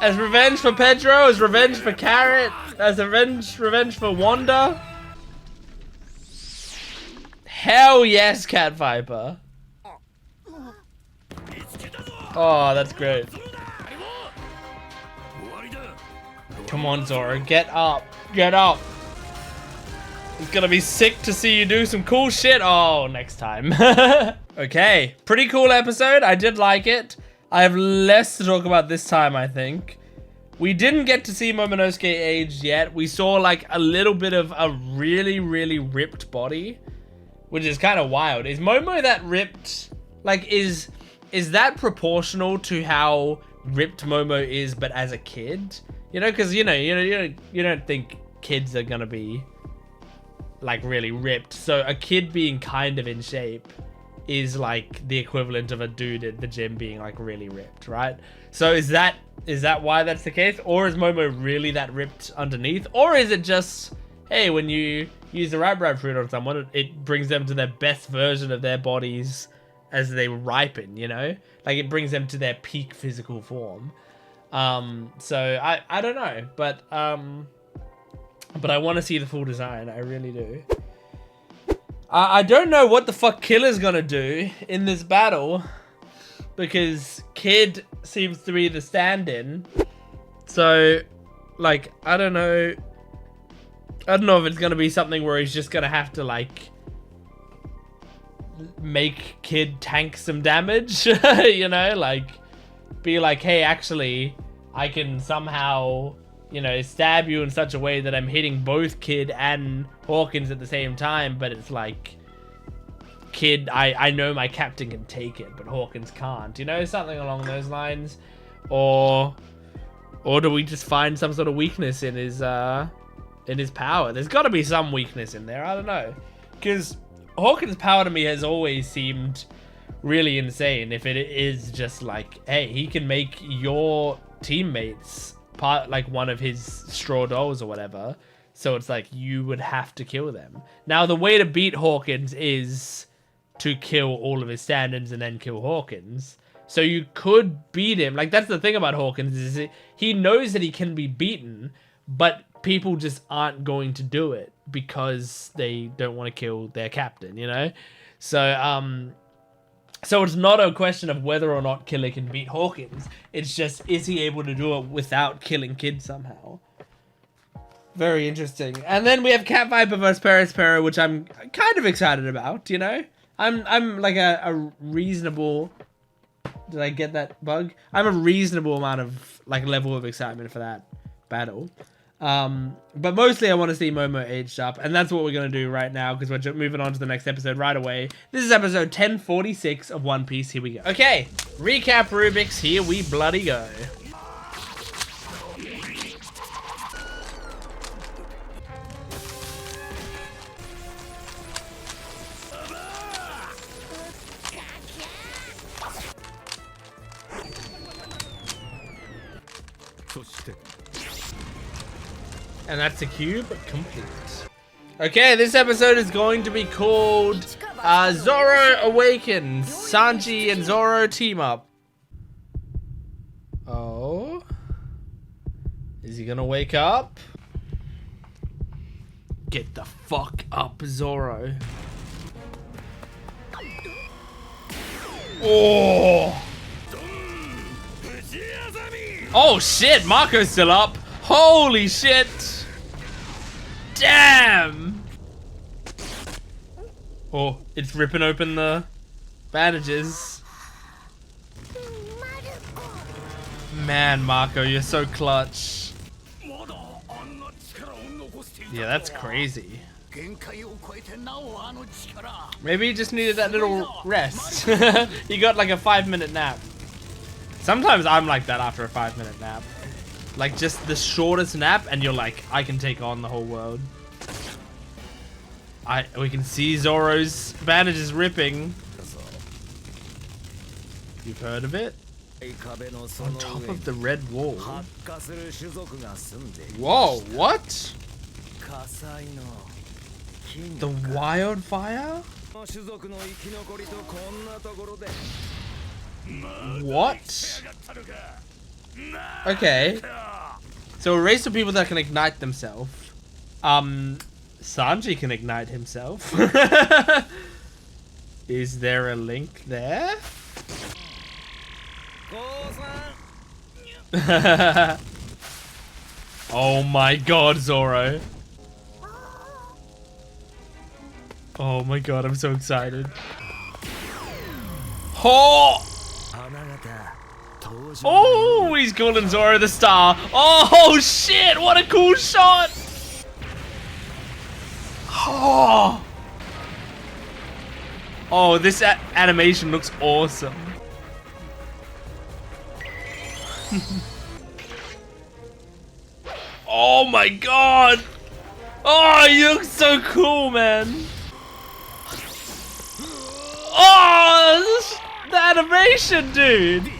As revenge for Pedro, as revenge for Carrot, as revenge for Wanda. Hell yes, Cat Viper. Oh, that's great. Come on, Zoro, get up. Get up. It's gonna be sick to see you do some cool shit. Oh, next time. Okay, pretty cool episode. I did like it. I have less to talk about this time, I think. We didn't get to see Momonosuke aged yet. We saw like a little bit of a really, really ripped body, which is kind of wild. Is Momo that ripped? Like, is that proportional to how ripped Momo is, but as a kid? You know, because you don't think kids are gonna be like really ripped. So a kid being kind of in shape is like the equivalent of a dude at the gym being like really ripped, right? So is that why that's the case? Or is Momo really that ripped underneath? Or is it just, hey, when you use the right bread fruit on someone, it brings them to their best version of their bodies as they ripen, you know? Like it brings them to their peak physical form. So I don't know, but I want to see the full design. I really do. I don't know what the fuck Killer's gonna do in this battle, because Kid seems to be the stand-in. So, like, I don't know if it's gonna be something where he's just gonna have to like make Kid tank some damage, you know, like be like, hey, actually, I can somehow, you know, stab you in such a way that I'm hitting both Kid and Hawkins at the same time, but it's like, Kid, I know my captain can take it, but Hawkins can't, you know, something along those lines. Or do we just find some sort of weakness in his power? There's got to be some weakness in there, I don't know. Because Hawkins' power to me has always seemed really insane. If it is just like, hey, he can make your teammates part like one of his straw dolls or whatever. So it's like you would have to kill them. Now the way to beat Hawkins is to kill all of his stand-ins and then kill Hawkins. So you could beat him. Like that's the thing about Hawkins is he knows that he can be beaten, but people just aren't going to do it because they don't want to kill their captain, you know? So so it's not a question of whether or not Killer can beat Hawkins. It's just, is he able to do it without killing Kid somehow? Very interesting. And then we have Cat Viper versus Perispero, which I'm kind of excited about, you know? I'm like a reasonable... Did I get that bug? I'm a reasonable amount of like level of excitement for that battle. But mostly I want to see Momo aged up, and that's what we're going to do right now because we're moving on to the next episode right away. This is episode 1046 of One Piece. Here we go. Okay, recap Rubik's. Here we bloody go. And that's the cube complete. Okay, this episode is going to be called Zoro Awakens. Sanji and Zoro team up. Oh. Is he gonna wake up? Get the fuck up, Zoro. Oh. Oh shit, Marco's still up. Holy shit. Damn! Oh, it's ripping open the bandages. Man, Marco, you're so clutch. Yeah, that's crazy. Maybe he just needed that little rest. He got like a 5-minute nap. Sometimes I'm like that after a 5-minute nap. Like just the shortest nap and you're like, I can take on the whole world. We can see Zoro's bandages ripping. You've heard of it? On top of the red wall. Whoa, what? The wildfire? What? Okay. So a race of people that can ignite themselves. Sanji can ignite himself. Is there a link there? Oh my god, Zoro. Oh my god, I'm so excited. Oh! Oh, he's calling Zoro the star. Oh shit, what a cool shot. Oh, oh, this animation looks awesome. Oh my god. Oh, you look so cool, man. Oh, the animation, dude.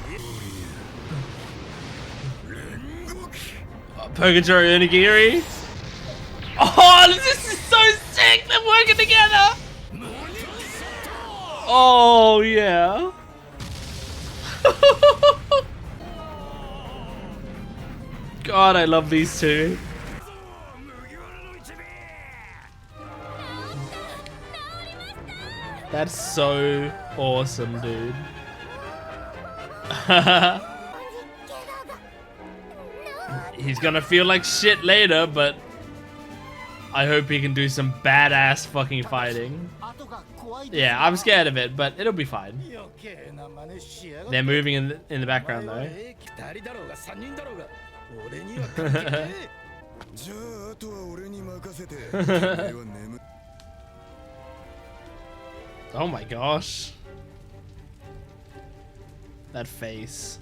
Purgatory Onigiri. Oh, this is so sick. They're working together. Oh, yeah. God, I love these two. That's so awesome, dude. He's gonna feel like shit later, but I hope he can do some badass fucking fighting. Yeah, I'm scared of it, but it'll be fine. They're moving in the background though. Oh my gosh. That face.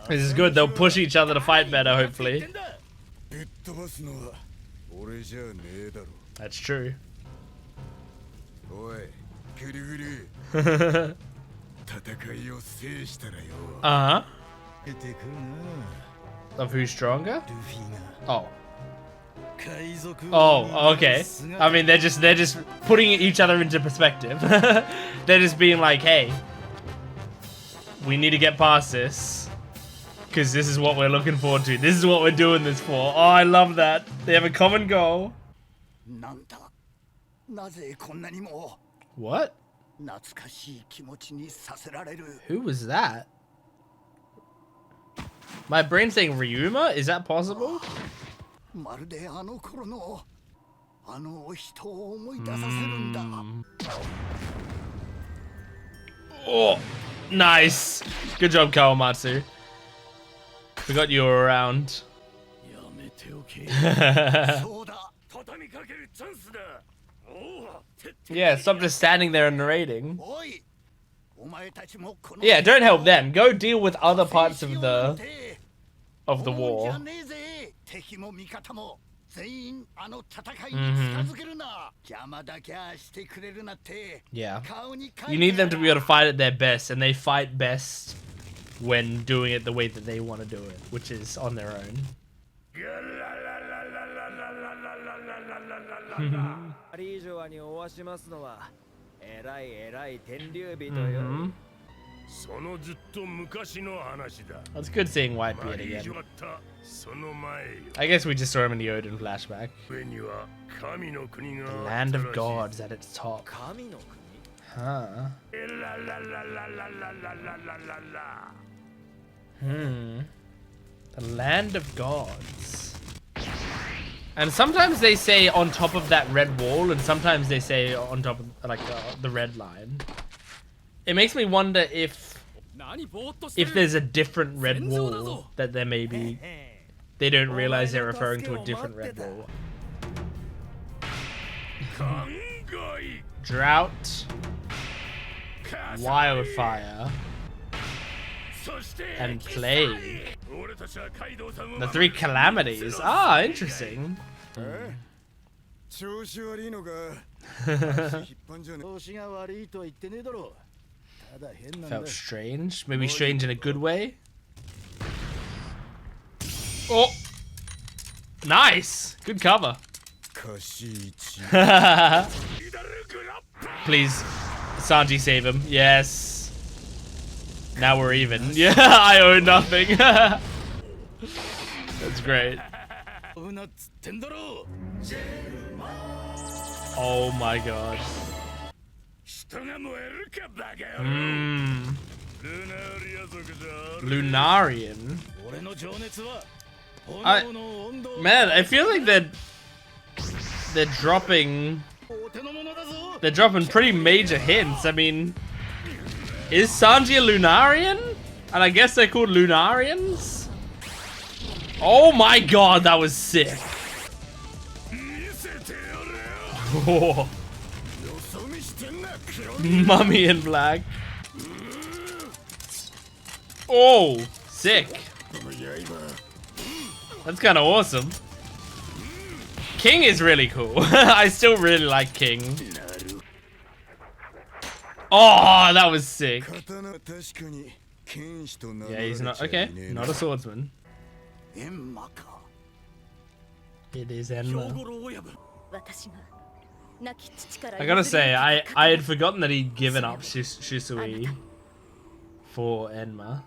This is good. They'll push each other to fight better, hopefully. That's true. Uh-huh. Of who's stronger? Oh. Oh, okay. I mean, they're just putting each other into perspective. They're just being like, hey, we need to get past this, because this is what we're looking forward to. This is what we're doing this for. Oh, I love that. They have a common goal. What? Who was that? My brain's saying Ryuma? Is that possible? Oh, nice. Good job, Kawamatsu. Forgot you were around. Yeah, stop just standing there and narrating. Yeah, don't help them. Go deal with other parts of the war. Yeah. You need them to be able to fight at their best, and they fight best when doing it the way that they want to do it, which is on their own. That's good seeing Whitebeard again. I guess we just saw him in the Odin flashback. The land of gods at its top. Huh. The land of gods. And sometimes they say on top of that red wall, and sometimes they say on top of like the red line. It makes me wonder if there's a different red wall that there may be. They don't realize they're referring to a different red wall. Drought, wildfire, and plague. The three calamities. Ah, interesting. Felt strange. Maybe strange in a good way. Oh! Nice! Good cover. Please, Sanji, save him. Yes. Now we're even. Yeah, I owe nothing. That's great. Oh my god. Lunarian? Man, I feel like they're dropping pretty major hints. I mean, is Sanji a Lunarian? And I guess they're called Lunarians? Oh my god, that was sick. Oh. Mummy in black. Oh, sick. That's kind of awesome. King is really cool. I still really like King. Oh, that was sick. Yeah, he's not. Okay, not a swordsman. It is Enma. I gotta say, I had forgotten that he'd given up Shisui for Enma.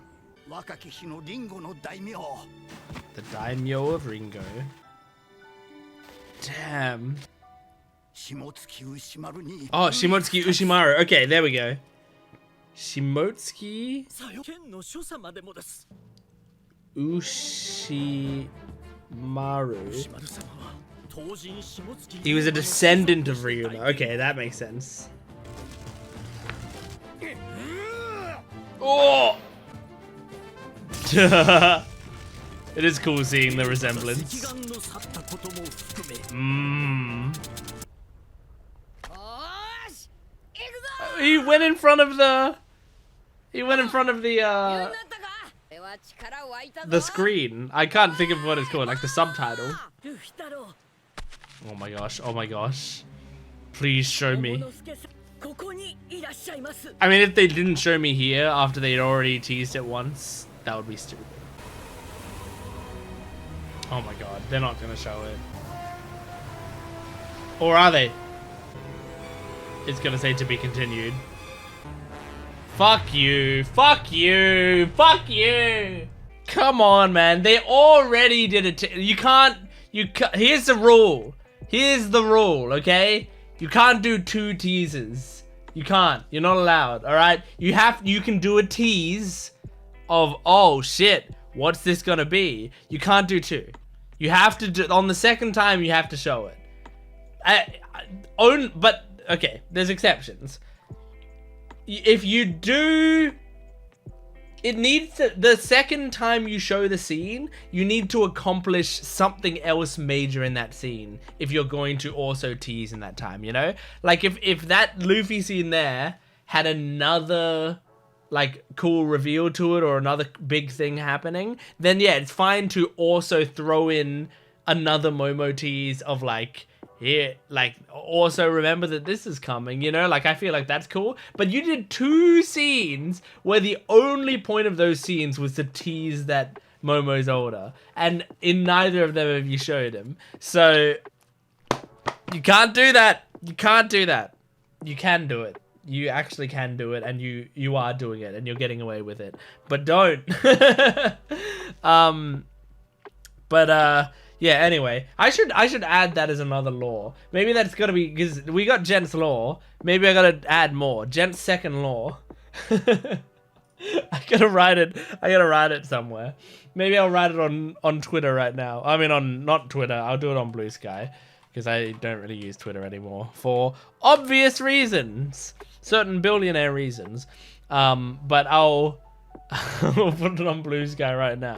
The daimyo of Ringo. Damn. Oh, Shimotsuki Ushimaru. Okay, there we go. Shimotsuki Ushimaru. He was a descendant of Ryuma. Okay, that makes sense. Oh! It is cool seeing the resemblance. He went in front of the. The screen. I can't think of what it's called, like the subtitle. Oh my gosh, oh my gosh. Please show me. I mean, if they didn't show me here after they'd already teased it once, that would be stupid. Oh my god, they're not gonna show it. Or are they? It's gonna say to be continued. Fuck you, fuck you, fuck you! Come on, man, they already did it. You can't, here's the rule. Here's the rule, okay? You can't do 2 teasers. You can't. You're not allowed, alright? You can do a tease of, oh shit, what's this gonna be? You can't do 2. You have to do, on the second time, you have to show it. But, okay, there's exceptions. If you do, it needs to, the second time you show the scene, you need to accomplish something else major in that scene if you're going to also tease in that time, you know? Like, if that Luffy scene there had another, like, cool reveal to it or another big thing happening, then yeah, it's fine to also throw in another Momo tease of, like, here, like, also remember that this is coming, you know? Like, I feel like that's cool. But you did 2 scenes where the only point of those scenes was to tease that Momo's older. And in neither of them have you showed him. So, you can't do that. You can't do that. You can do it. You actually can do it, and you are doing it, and you're getting away with it. But don't. Yeah, anyway, I should add that as another law. Maybe that's gotta be, because we got Gent's law. Maybe I gotta add more. Gent's second law. I gotta write it somewhere. Maybe I'll write it on Twitter right now. I mean, not Twitter. I'll do it on Blue Sky, because I don't really use Twitter anymore for obvious reasons, certain billionaire reasons. But I'll put it on Blue Sky right now.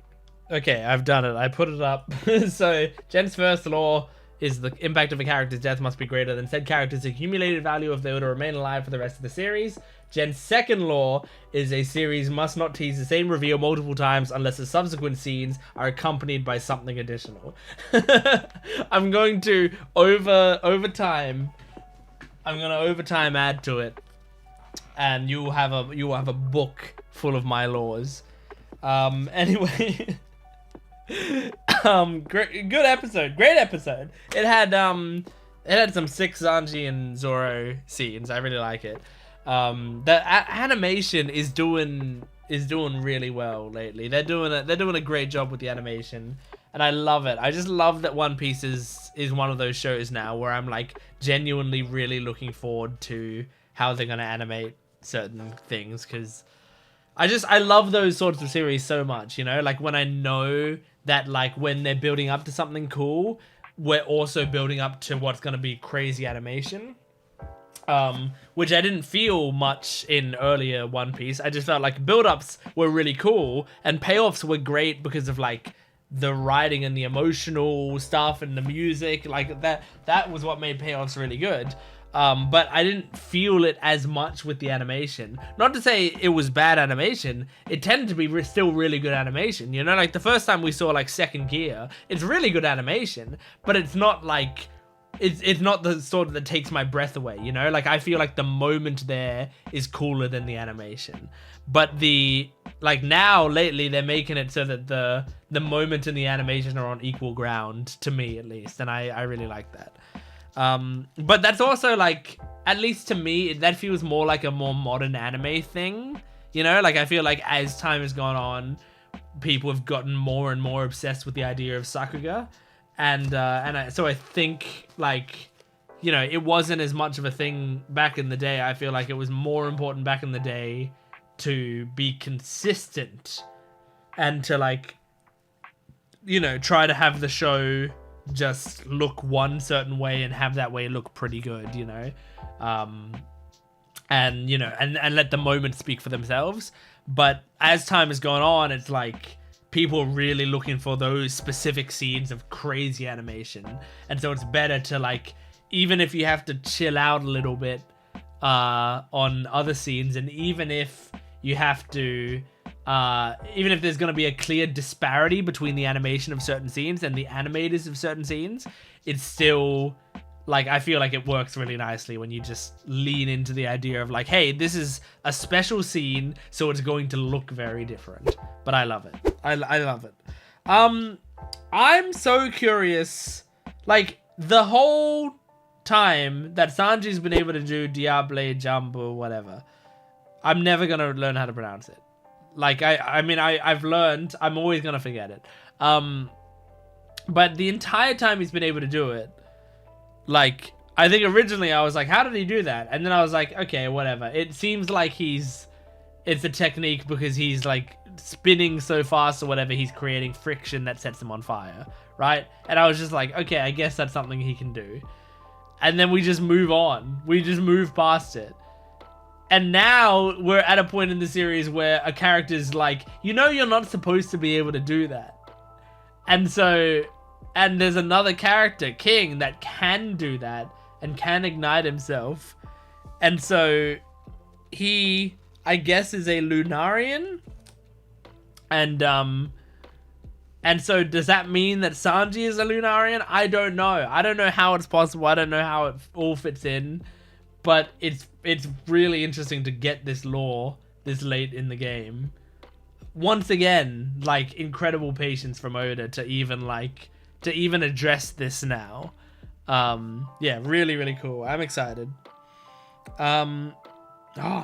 Okay, I've done it. I put it up. So, Gent's first law is the impact of a character's death must be greater than said character's accumulated value if they were to remain alive for the rest of the series. Gent's second law is a series must not tease the same reveal multiple times unless the subsequent scenes are accompanied by something additional. I'm going to over time add to it, and you will have a book full of my laws. Anyway. Great episode. It had some sick Sanji and Zoro scenes. I really like it. The animation is doing really well lately. They're doing a great job with the animation, and I love it. I just love that One Piece is one of those shows now where I'm like genuinely really looking forward to how they're gonna animate certain things, because I love those sorts of series so much, you know? Like, when I know that, like, when they're building up to something cool, we're also building up to what's going to be crazy animation. Which I didn't feel much in earlier One Piece. I just felt like build-ups were really cool, and payoffs were great because of, like, the writing and the emotional stuff and the music. Like, that was what made payoffs really good. But I didn't feel it as much with the animation. Not to say it was bad animation. It tended to be still really good animation. You know, like the first time we saw like Second Gear, it's really good animation, but it's not like, it's not the sort that takes my breath away, you know? Like, I feel like the moment there is cooler than the animation. But like now, lately, they're making it so that the moment and the animation are on equal ground, to me at least, and I really like that. But that's also like, at least to me, that feels more like a more modern anime thing, you know? Like, I feel like as time has gone on, people have gotten more and more obsessed with the idea of Sakuga, so I think, like, you know, it wasn't as much of a thing back in the day. I feel like it was more important back in the day to be consistent and to, like, you know, try to have the show just look one certain way and have that way look pretty good, you know? And, you know, and let the moment speak for themselves. But as time has gone on, it's like people are really looking for those specific scenes of crazy animation. And so it's better to, like, even if you have to chill out a little bit on other scenes, and even if you have to even if there's going to be a clear disparity between the animation of certain scenes and the animators of certain scenes, it's still like, I feel like it works really nicely when you just lean into the idea of like, hey, this is a special scene, so it's going to look very different. But I love it. I love it. I'm so curious, like, the whole time that Sanji's been able to do Diable, Jumbo, whatever, I'm never gonna learn how to pronounce it. Like, I mean, I've learned, I'm always gonna forget it. But the entire time he's been able to do it, like, I think originally I was like, how did he do that? And then I was like, okay, whatever. It seems like it's a technique because he's like spinning so fast or whatever, he's creating friction that sets him on fire, right? And I was just like, okay, I guess that's something he can do. And then we just move on. We just move past it. And now we're at a point in the series where a character's like, you know, you're not supposed to be able to do that. And so, and there's another character, King, that can do that and can ignite himself. And so he, I guess, is a Lunarian. And so does that mean that Sanji is a Lunarian? I don't know. I don't know how it's possible. I don't know how it all fits in. But it's really interesting to get this lore this late in the game. Once again, like, incredible patience from Oda to even address this now. Yeah, really, really cool. I'm excited. Oh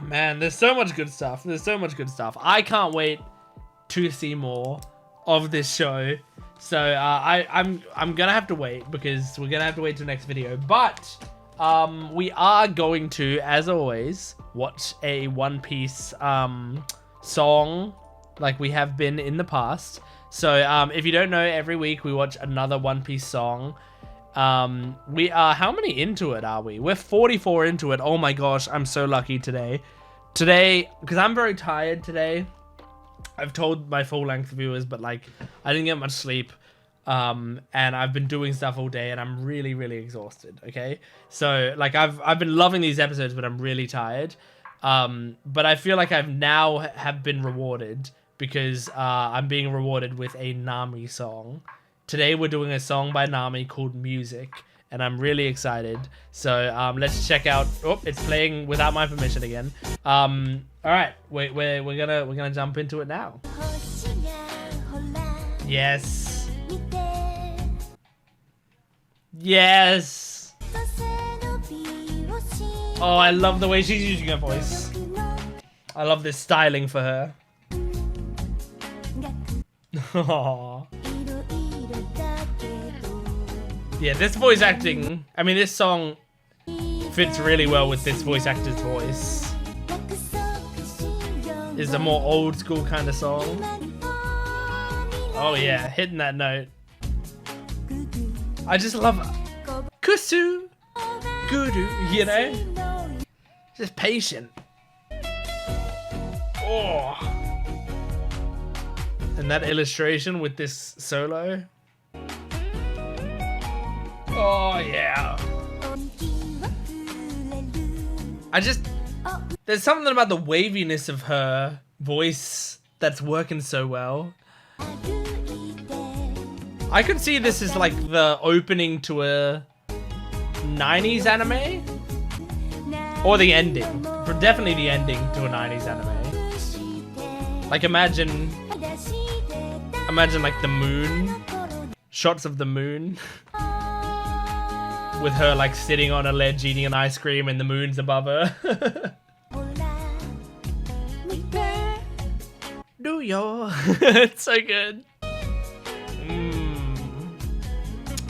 man, there's so much good stuff. There's so much good stuff. I can't wait to see more of this show. So I'm gonna have to wait because we're gonna have to wait till next video. But we are going to, as always, watch a One Piece song like we have been in the past. So if you don't know, every week we watch another One Piece song. We are, how many into it are we? We're 44 into it. Oh my gosh, I'm so lucky today. Today, because I'm very tired today. I've told my full-length viewers, but like, I didn't get much sleep. And I've been doing stuff all day and I'm really, really exhausted. Okay. So like, I've been loving these episodes, but I'm really tired. But I feel like I've now have been rewarded because, I'm being rewarded with a Nami song. Today we're doing a song by Nami called Music and I'm really excited. So, let's check out, oh, it's playing without my permission again. All right, we're gonna jump into it now. Yes. Yes. Oh, I love the way she's using her voice. I love this styling for her. Aww. Yeah, this voice acting, I mean, this song fits really well with this voice actor's voice. It's a more old school kind of song. Oh yeah, hitting that note. I just love Kusu, Gudu, you know? Just patient. Oh. And that illustration with this solo. Oh yeah. There's something about the waviness of her voice that's working so well. I could see this as like the opening to a 90s anime. Or the ending. Definitely the ending to a 90s anime. Like imagine like the moon. Shots of the moon. With her like sitting on a ledge eating an ice cream and the moon's above her. Do yo. It's so good.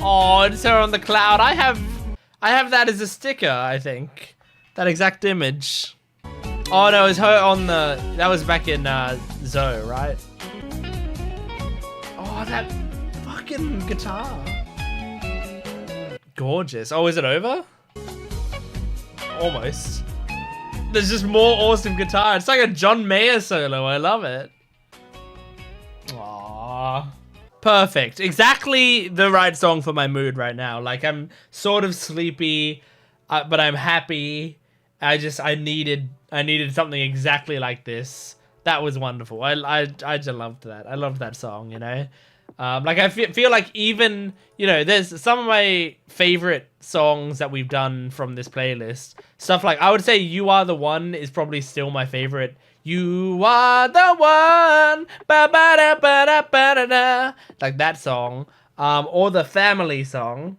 Oh, it's her on the cloud. I have that as a sticker, I think. That exact image. Oh no, it's her on the, that was back in Zoe, right? Oh, that fucking guitar. Gorgeous. Oh, is it over? Almost. There's just more awesome guitar. It's like a John Mayer solo. I love it. Aww. Perfect. Exactly the right song for my mood right now. Like, I'm sort of sleepy, but I'm happy. I needed something exactly like this. That was wonderful. I just loved that. I loved that song, you know? Like I feel like even, you know, there's some of my favorite songs that we've done from this playlist. Stuff like, I would say You Are the One is probably still my favorite. You are the one, ba ba da ba da ba da da, like that song. Or the Family song.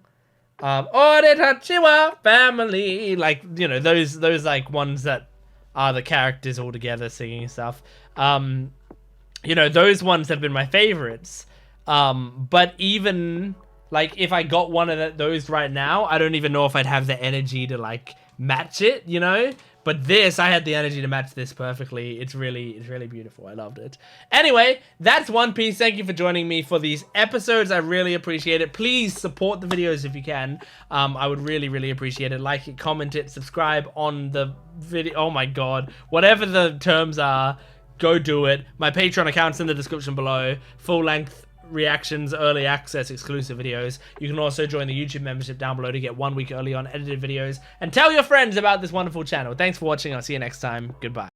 Oh, they touch you up, family. Like, you know, those like ones that are the characters all together singing stuff. You know, those ones have been my favorites. But even like if I got one of those right now, I don't even know if I'd have the energy to like match it, you know? But this, I had the energy to match this perfectly. It's really beautiful. I loved it. Anyway, that's One Piece. Thank you for joining me for these episodes. I really appreciate it. Please support the videos if you can. I would really appreciate it. Like it, comment it, subscribe on the video. Oh my god. Whatever the terms are, go do it. My Patreon account's in the description below. Full-length reactions, early access, exclusive videos. You can also join the YouTube membership down below to get 1 week early on edited videos, and tell your friends about this wonderful channel. Thanks for watching. I'll see you next time. Goodbye.